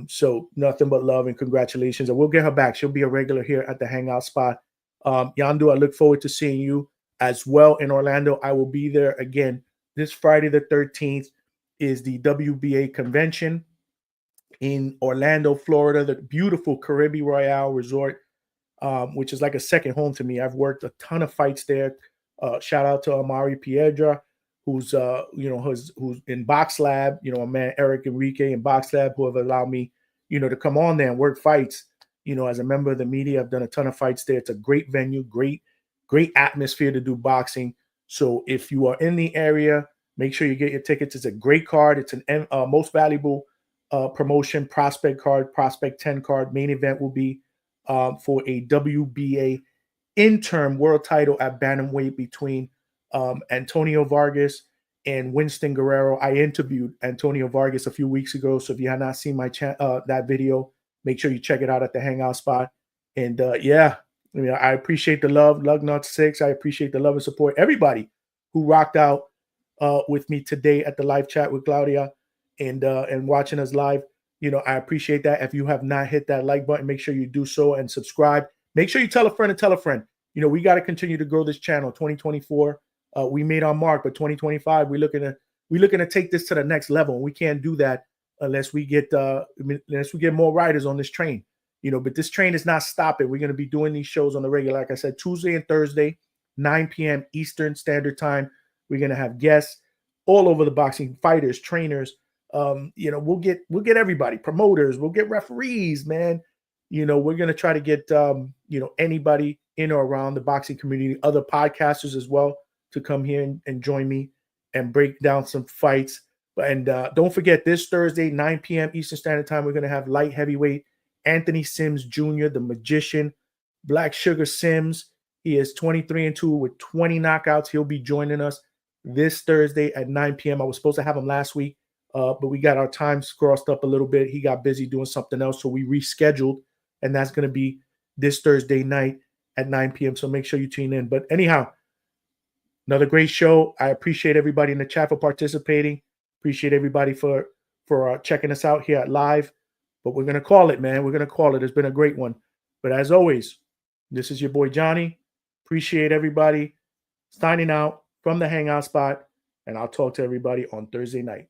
So nothing but love and congratulations. And we'll get her back. She'll be a regular here at the Hangout Spot. Yandu, I look forward to seeing you as well in Orlando. I will be there again this Friday the 13th is the WBA convention in Orlando, Florida, the beautiful Caribbean Royale Resort, which is like a second home to me. I've worked a ton of fights there. Shout out to Amari Piedra, who's in Box Lab, you know, a man Eric Enrique in Box Lab, who have allowed me, you know, to come on there and work fights. You know, as a member of the media, I've done a ton of fights there. It's a great venue, great atmosphere to do boxing. So if you are in the area, make sure you get your tickets. It's a great card. It's an most valuable promotion, prospect card, prospect 10 card. Main event will be for a WBA interim world title at bantamweight between Antonio Vargas and Winston Guerrero. I interviewed Antonio Vargas a few weeks ago, so if you have not seen my that video, make sure you check it out at the Hangout Spot. And yeah, I mean, I appreciate the love, Lugnut 6. I appreciate the love and support. Everybody who rocked out with me today at the live chat with Claudia and watching us live. You know, I appreciate that. If you have not hit that like button, make sure you do so and subscribe. Make sure you tell a friend and tell a friend. You know, we got to continue to grow this channel. 2024, we made our mark, but 2025, we're looking to take this to the next level. And we can't do that unless we get more riders on this train. But this train is not stopping. We're going to be doing these shows on the regular, like I said, Tuesday and Thursday, 9 p.m. Eastern Standard Time. We're going to have guests all over the boxing, fighters, trainers. We'll get everybody, promoters, we'll get referees, man. We're going to try to get, anybody in or around the boxing community, other podcasters as well, to come here and join me and break down some fights. And don't forget, this Thursday, 9 p.m. Eastern Standard Time, we're going to have light heavyweight Anthony Sims Jr., the magician, Black Sugar Sims. He is 23-2 with 20 knockouts. He'll be joining us this Thursday at 9 p.m. I was supposed to have him last week, but we got our times crossed up a little bit. He got busy doing something else, so we rescheduled, and that's going to be this Thursday night at 9 p.m. So make sure you tune in. But anyhow, another great show. I appreciate everybody in the chat for participating. Appreciate everybody for checking us out here at live. But we're going to call it, man. We're going to call it. It's been a great one. But as always, this is your boy Johnny. Appreciate everybody. Signing out from the Hangout Spot. And I'll talk to everybody on Thursday night.